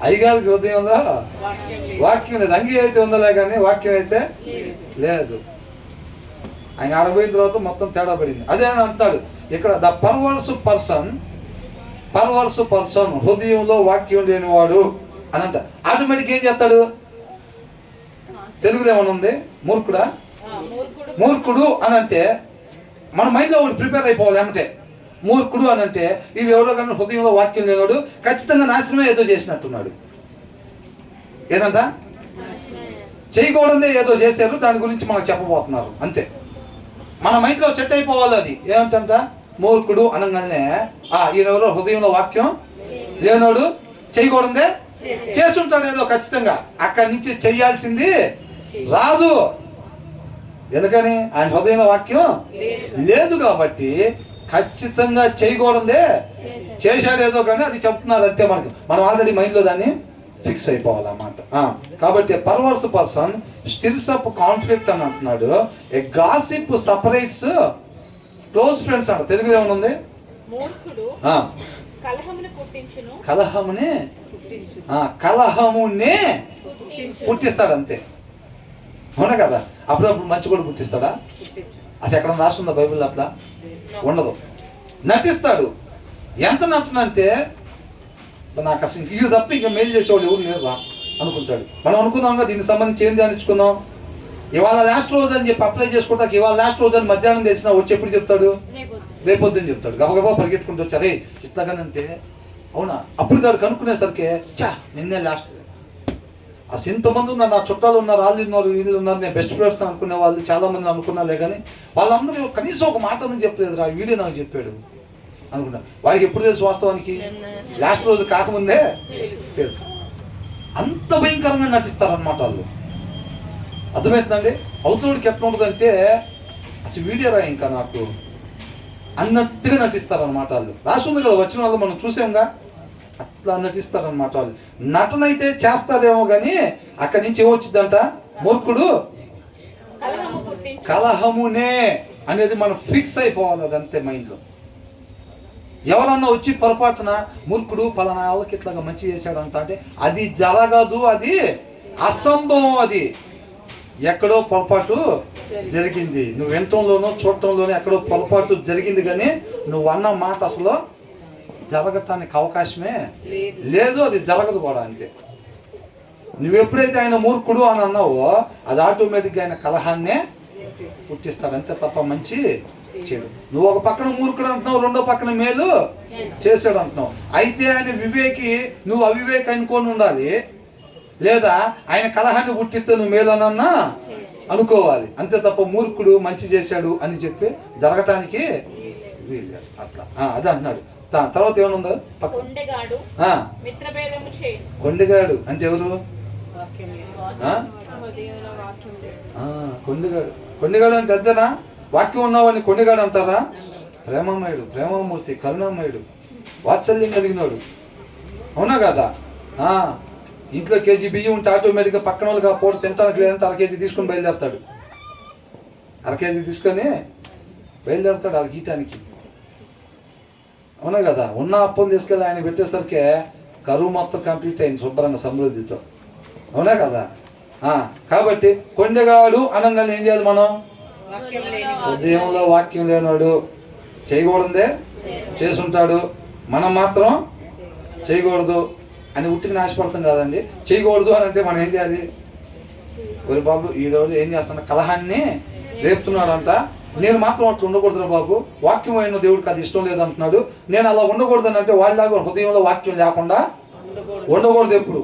Speaker 1: అయ్యగారికి హృదయంలో వాక్యం లేదు. అంగీ అయితే ఉందలే కానీ వాక్యం అయితే లేదు. ఆయన ఆడపోయిన తర్వాత మొత్తం తేడా పడింది. అదే అని అంటున్నాడు ఇక్కడ, ద పర్వర్స్ పర్సన్ హృదయంలో వాక్యం లేనివాడు అని అంట. ఆటోమేటిక్ ఏం చేస్తాడు? తెలుగులో ఏమైనా ఉంది? మూర్ఖుడు అని అంటే మన మైండ్లో ఒకటి ప్రిపేర్ అయిపోవాలి. అంటే మూర్ఖుడు అని అంటే వీడు ఎవరో కానీ హృదయంలో వాక్యం లేనివాడు, ఖచ్చితంగా నాశనమే ఏదో చేసినట్టున్నాడు. ఏదంట? చేయకూడదే ఏదో చేశారు, దాని గురించి మనకు చెప్పబోతున్నారు అంతే. మన మైండ్లో సెట్ అయిపోవాలి అది. ఏమంటంట? మూర్ఖుడు అనగానే ఈయనెవరో హృదయంలో వాక్యం లేనోడు, చేయకూడదే చేస్తుంటాడు ఏదో ఖచ్చితంగా. అక్కడి నుంచి చెయ్యాల్సింది రాదు. ఎందుకని? ఆయన హృదయంలో వాక్యం లేదు కాబట్టి ఖచ్చితంగా చేయకూడదే చేశాడు ఏదో కానీ అది చెప్తున్నారు అంతే. మనం ఆల్రెడీ మైండ్లో దాన్ని ఫిక్స్ అయిపోవాలన్నమాట. కాబట్టి పర్వర్స్ పర్సన్ స్టిర్స్ అప్ కాన్ఫ్లిక్ట్ అని అంటున్నాడు. ఏ గాసిప్ సపరేట్స్ క్లోజ్ ఫ్రెండ్స్ అంట. తెలుగులో ఏమైనా ఉంది? కలహమునే పుట్టిస్తాడు అంతే. అవునా కదా? అప్పుడప్పుడు మంచి కూడా పుట్టిస్తాడా? అసలు ఎక్కడ రాస్తుందా బైబిల్? అట్లా ఉండదు. నటిస్తాడు. ఎంత నటనంటే నాకు అసలు వీడు తప్ప ఇంకా మేలు చేసేవాళ్ళు ఎవరు లేరురా అనుకుంటాడు. మనం అనుకున్నాం కదా దీనికి సంబంధించి ఏం ధ్యానించుకున్నాం? ఇవాళ లాస్ట్ రోజు అని చెప్పి అప్లై చేసుకుంటాక ఇవాళ లాస్ట్ రోజు అని మధ్యాహ్నం తెలిసినా వచ్చి ఎప్పుడు చెప్తాడు? రేపొద్దని చెప్తాడు. గబగబా పరిగెత్తుకుంటూ వచ్చారే ఇట్లాగానంటే అవునా? అప్పుడు గారు కనుక్కునేసరికి నిన్నే లాస్ట్. అసలు ఇంతమంది ఉన్నారు, నా చుట్టాలు ఉన్నారు, వాళ్ళు ఉన్నారు, వీళ్ళు ఉన్నారు, నేను బెస్ట్ ఫ్రెండ్స్ అనుకునే వాళ్ళు చాలా మంది అనుకున్నాలే కానీ వాళ్ళందరూ కనీసం ఒక మాట చెప్పలేదు రా, వీడే నాకు చెప్పాడు అనుకున్నా. వాడికి ఎప్పుడు తెలుసు? వాస్తవానికి లాస్ట్ రోజు కాకముందే తెలుసు. అంత భయంకరంగా నటిస్తారనమాట వాళ్ళు. అర్థమవుతుందండి? అవతలకి ఎట్లా ఉంటుందంటే అసలు వీడియోరా ఇంకా నాకు అన్నట్టుగా నటిస్తారనమాట వాళ్ళు. రాస్తుంది కదా వచ్చిన వాళ్ళు మనం చూసాంగా, అట్లా నటిస్తారనమాట వాళ్ళు. నటన అయితే చేస్తారేమో కానీ అక్కడి నుంచి ఏమొచ్చిందంట? మూర్ఖుడు కలహమునే అనేది మనం ఫిక్స్ అయిపోవాలి. అదంతే మైండ్లో. ఎవరన్నా వచ్చి పొరపాటున మూర్ఖుడు పలానా వాళ్ళకి ఇట్లాగా మంచి చేశాడంట అంటే అది జరగదు, అది అసంభవం. అది ఎక్కడో పొరపాటు జరిగింది. నువ్వు వినటంలోనో చూడటంలోనో ఎక్కడో పొరపాటు జరిగింది కానీ నువ్వు అన్న మాట అసలు జరగటానికి అవకాశమే లేదు. అది జరగదు కూడా అంతే. నువ్వు ఎప్పుడైతే ఆయన మూర్ఖుడు అని అన్నావో అది ఆటోమేటిక్గా ఆయన కలహాన్నే పుట్టిస్తాడు అంతే తప్ప మంచి చెడు. నువ్వు ఒక పక్కన మూర్ఖుడు అంటున్నావు, రెండో పక్కన మేలు చేశాడు అంటున్నావు. అయితే ఆయన వివేకి, నువ్వు అవివేకి అనుకొని ఉండాలి. లేదా ఆయన కలహాన్ని పుట్టిస్తే నువ్వు మేలు అనన్నా అనుకోవాలి అంతే తప్ప మూర్ఖుడు మంచి చేశాడు అని చెప్పి జరగటానికి వీలు అట్లా. అదే అంటున్నాడు. తర్వాత ఏమన్నా కొండగాడు అంటే ఎవరు? కొండగాడు అంటే అంతేనా? వాక్యం ఉన్నావని కొండగాడు అంటారా? ప్రేమమయుడు, ప్రేమమూర్తి, కరుణామయుడు, వాత్సల్యం కలిగినాడు. అవునా కదా? ఇంట్లో కేజీ బియ్యం ఉంటే ఆటోమేటిక్గా పక్కన వాళ్ళకి పూట తింటానికి లేదంటే అర కేజీ తీసుకొని బయలుదేరుతాడు. అర కేజీ తీసుకొని బయలుదేరుతాడు అది గీయటానికి. అవునా కదా? ఉన్న అప్పని తీసుకెళ్ళి ఆయన పెట్టేసరికి కరువు మొత్తం కంప్లీట్ అయింది శుభ్రంగా సమృద్ధితో. అవునా కదా? కాబట్టి కొండగాడు అనగానే ఏం చేయాలి మనం? హృదయంలో వాక్యం లేనాడు, చేయకూడదే చేసుంటాడు, మనం మాత్రం చేయకూడదు అని ఉట్టికి నాశపడతాం కాదండి. చేయకూడదు అని అంటే మనం ఏం చేయాలి? ఒరి బాబు ఈరోజు ఏం చేస్తున్నా కలహాన్ని రేపుతున్నాడు అంట, నేను మాత్రం అట్లా ఉండకూడదురా బాబు, వాక్యం అయిన దేవుడికి అది ఇష్టం లేదంటున్నాడు, నేను అలా ఉండకూడదు అని అంటే వాళ్ళలాగా హృదయంలో వాక్యం లేకుండా ఉండకూడదు ఎప్పుడు.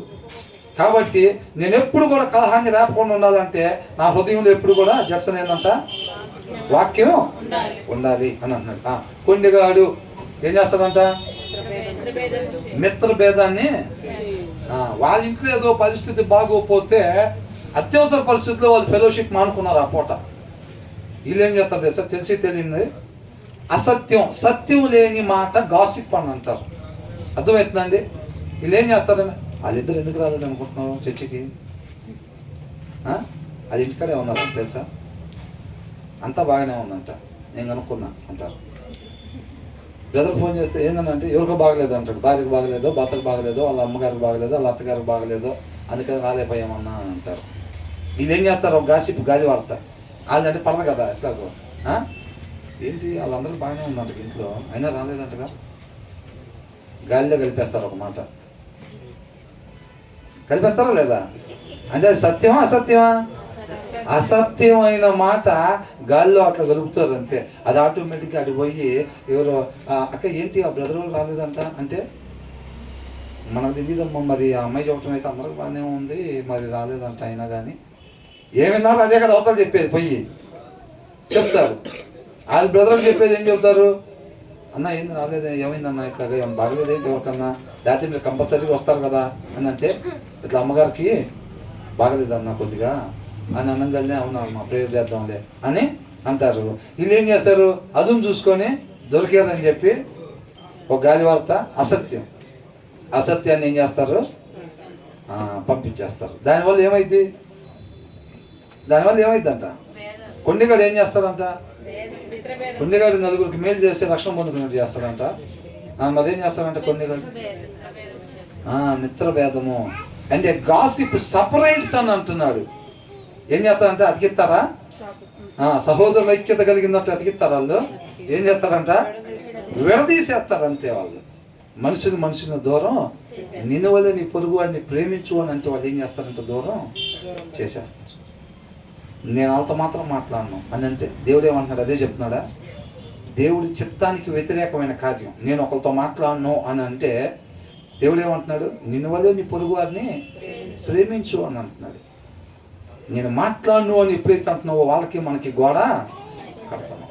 Speaker 1: కాబట్టి నేను ఎప్పుడు కూడా కలహాన్ని రేపకుండా ఉండాలంటే నా హృదయంలో ఎప్పుడు కూడా జడ్సన్ ఏందంట? వాక్యం ఉండాలి అని అంటున్నాడు. కొండగాడు ఏం చేస్తాడంట? మిత్ర భేదాన్ని. వాళ్ళ ఇంట్లో ఏదో పరిస్థితి బాగోపోతే అత్యవసర పరిస్థితుల్లో వాళ్ళు ఫెలోషిప్ మానుకున్నారు ఆ పూట. వీళ్ళు ఏం చేస్తారు తెలుసా? తెలిసి తెలియదు అసత్యం, సత్యం లేని మాట గాసిప్ అని అంటారు. అర్థమవుతుందండి? వీళ్ళు ఏం చేస్తారని వాళ్ళిద్దరు ఎందుకు రాదని అనుకుంటున్నావు చర్చికి? అది ఇంటికాడే ఉన్నారు తెలుసా, అంతా బాగానే ఉందంట, నేను కనుక్కున్నా అంటారు. బ్రదర్ ఫోన్ చేస్తే ఏంటంటే ఎవరికో బాగలేదు అంటాడు, భార్యకు బాగలేదో, భర్తకు బాగలేదో, వాళ్ళ అమ్మగారికి బాగలేదో, వాళ్ళ అత్తగారికి బాగలేదో, అందుకని రాలేపోయామన్నా అంటారు. వీళ్ళు ఏం చేస్తారు, ఒక గాసిప్ గాలి వార్త, వాళ్ళంటే పడదు కదా ఎట్లాగో. ఏంటి వాళ్ళందరూ బాగానే ఉందంట ఇంట్లో, అయినా రాలేదంటగా, గాలిలో కలిపేస్తారు ఒక మాట. కలిపేస్తారా లేదా? అంటే అది సత్యమా అసత్యమా? అసత్యమైన మాట గాల్లో అట్లా కలుపుతారు అంతే. అది ఆటోమేటిక్గా అటు పోయి ఎవరో అక్క ఏంటి ఆ బ్రదర్ వాళ్ళు రాలేదంట అంటే, మనకు తెలియదమ్మా, మరి ఆ అమ్మాయి చెప్పడం అయితే అందరికి బాగానే ఉంది, మరి రాలేదంట అయినా కానీ. ఏమిన్నారు అదే కదా అవతల చెప్పేది, పోయి చెప్తారు. అది బ్రదర్కి చెప్పేది ఏం చెప్తారు, అన్న ఏంది రాలేదు, ఏమైందన్న ఇట్లాగా ఏం బాగలేదు ఏంటి ఎవరికన్నా, లేకపోతే మీరు కంపల్సరీగా వస్తారు కదా అని అంటే, ఇట్లా అమ్మగారికి బాగలేదన్న కొద్దిగా అని అనగానే అవునా అమ్మ ప్రేయర్ చేద్దాంలే అని అంటారు. వీళ్ళు ఏం చేస్తారు, అదును చూసుకొని దొరికారని చెప్పి ఒక గాలి వార్త, అసత్యం, అసత్యాన్ని ఏం చేస్తారు, పంపించేస్తారు. దానివల్ల ఏమైందంట, కొండిగాడు ఏం చేస్తాడంట, కొండిగాడు నలుగురికి మేలు చేస్తే రక్షణ పొందుకున్నట్టు చేస్తాడంట. మరేం చేస్తాడంట కొండిగాడు, మిత్రభేదము అంటే గాసిప్ సపరేట్స్ అని అంటున్నాడు. ఏం చేస్తారంటే అతికిస్తారా, సహోదరుల ఐక్యత కలిగినట్టు అతికిస్తారు వాళ్ళు. ఏం చేస్తారంట, విడదీసేస్తారు అంతే. వాళ్ళు మనుషుని దూరం, నిన్ను వల్ల నీ పొరుగు వాడిని ప్రేమించు అని అంటే వాళ్ళు ఏం చేస్తారంటే దూరం చేసేస్తారు. నేను వాళ్ళతో మాత్రం మాట్లాడను అని అంటే దేవుడు ఏమంటున్నాడు, అదే చెప్తున్నాడా? దేవుడి చిత్తానికి వ్యతిరేకమైన కార్యం నేను ఒకరితో మాట్లాడను అని అంటే దేవుడు ఏమంటున్నాడు, నిన్ను వల్ల నీ పొరుగు వారిని ప్రేమించు అని అంటున్నాడు. నేను మాట్లాడను అని ఎప్పుడైతే అంటున్నావో వాళ్ళకి మనకి గోడ కడతాను,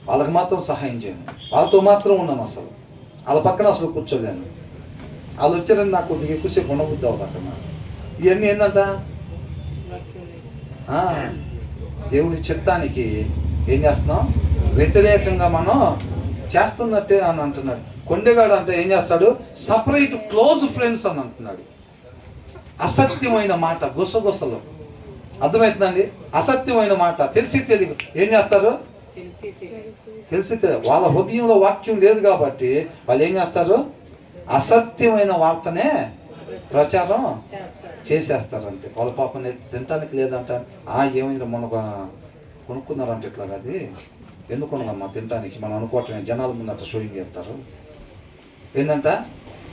Speaker 1: వాళ్ళకి మాత్రం సహాయం చేయను, వాళ్ళతో మాత్రం ఉన్నాను, అసలు వాళ్ళ పక్కన అసలు కూర్చోలేను. వాళ్ళు వచ్చారని నాకు కొద్దిగా ఎక్కువసేపు ఉండబుద్ధి అవుతుంది అక్కడ. ఇవన్నీ ఏంటంట, దేవుడి చిత్తానికి ఏం చేస్తున్నాం, వ్యతిరేకంగా మనం చేస్తున్నట్టే అని అంటున్నాడు. కొండగాడు అంటే ఏం చేస్తాడు, సపరేట్ క్లోజ్ ఫ్రెండ్స్ అని అంటున్నాడు. అసత్యమైన మాట గుసగుసలు, అర్థమవుతుందండి? అసత్యమైన మాట తెలిసి తెలియదు ఏం చేస్తారు, తెలిసి వాళ్ళ హృదయంలో వాక్యం లేదు కాబట్టి వాళ్ళు ఏం చేస్తారు, అసత్యమైన వార్తనే ప్రచారం చేసేస్తారు అంతే. వాళ్ళ పాపం తినటానికి లేదంట, ఏమైంది మొన్న కొనుక్కున్నారంటే ఇట్లా, అది ఎందుకు కొనదమ్మా తినటానికి, మనం అనుకోవటమే, జనాల ముందు అట్లా షోయింగ్ చేస్తారు. ఏంటంట,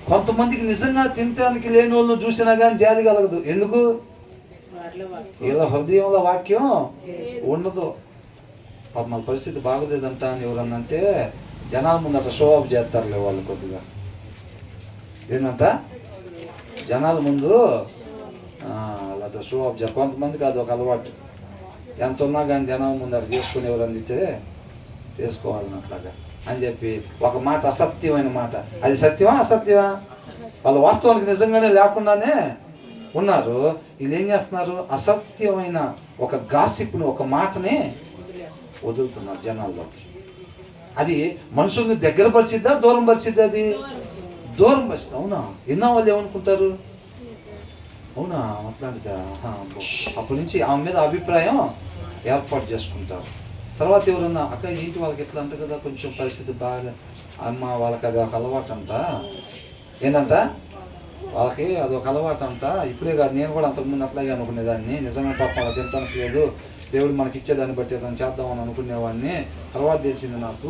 Speaker 1: కొంతమందికి నిజంగా తినటానికి లేని వాళ్ళని చూసినా కానీ జాలి కలగదు. ఎందుకు, ఇలా హృదయంలో వాక్యం ఉండదు. పాప మన పరిస్థితి బాగలేదంట అని ఎవరన్నా అంటే జనాల ముందు అట్లా షో ఆఫ్ చేస్తారులే వాళ్ళు కొద్దిగా. ఏంటంట, జనాల ముందు అలా షో ఆఫ్ చేస్తారు. కొంతమందికి అది ఒక అలవాటు, ఎంత ఉన్నా కానీ జనాల ముందు అట్లా చేసుకుని ఎవరు అందితే చేసుకోవాలని అట్లాగా అని చెప్పి ఒక మాట, అసత్యమైన మాట. అది సత్యమా అసత్యమా? వాళ్ళ వాస్తవానికి నిజంగానే లేకుండానే ఉన్నారు. వీళ్ళు ఏం చేస్తున్నారు, అసత్యమైన ఒక గాసిప్ను, ఒక మాటని వదులుతున్నారు జనాల్లోకి. అది మనుషుల్ని దగ్గర పరిచిద్దా దూరం పరిచిద్దా? అది దూరం పరిచిద్దా. అవునా, ఎన్నో వాళ్ళు ఏమనుకుంటారు, అవునా అట్లాంటిదా, అప్పటి నుంచి ఆమె మీద అభిప్రాయం ఏర్పాటు చేసుకుంటారు. తర్వాత ఎవరన్నా అక్క ఏంటి వాళ్ళకి ఎట్లా అంట కదా, కొంచెం పరిస్థితి బాగా, అమ్మ వాళ్ళకి అది ఒక అలవాటు అంట. ఏంటంట, వాళ్ళకి అదొక అలవాటు అంట. ఇప్పుడే కాదు, నేను కూడా అంతకుముందు అట్లాగే అనుకునేదాన్ని. నిజమే పాపం అలా తింటానికి లేదు, దేవుడు మనకి ఇచ్చేదాన్ని బట్టి ఏదైనా చేద్దామని అనుకునేవాడిని. తర్వాత తెలిసింది నాకు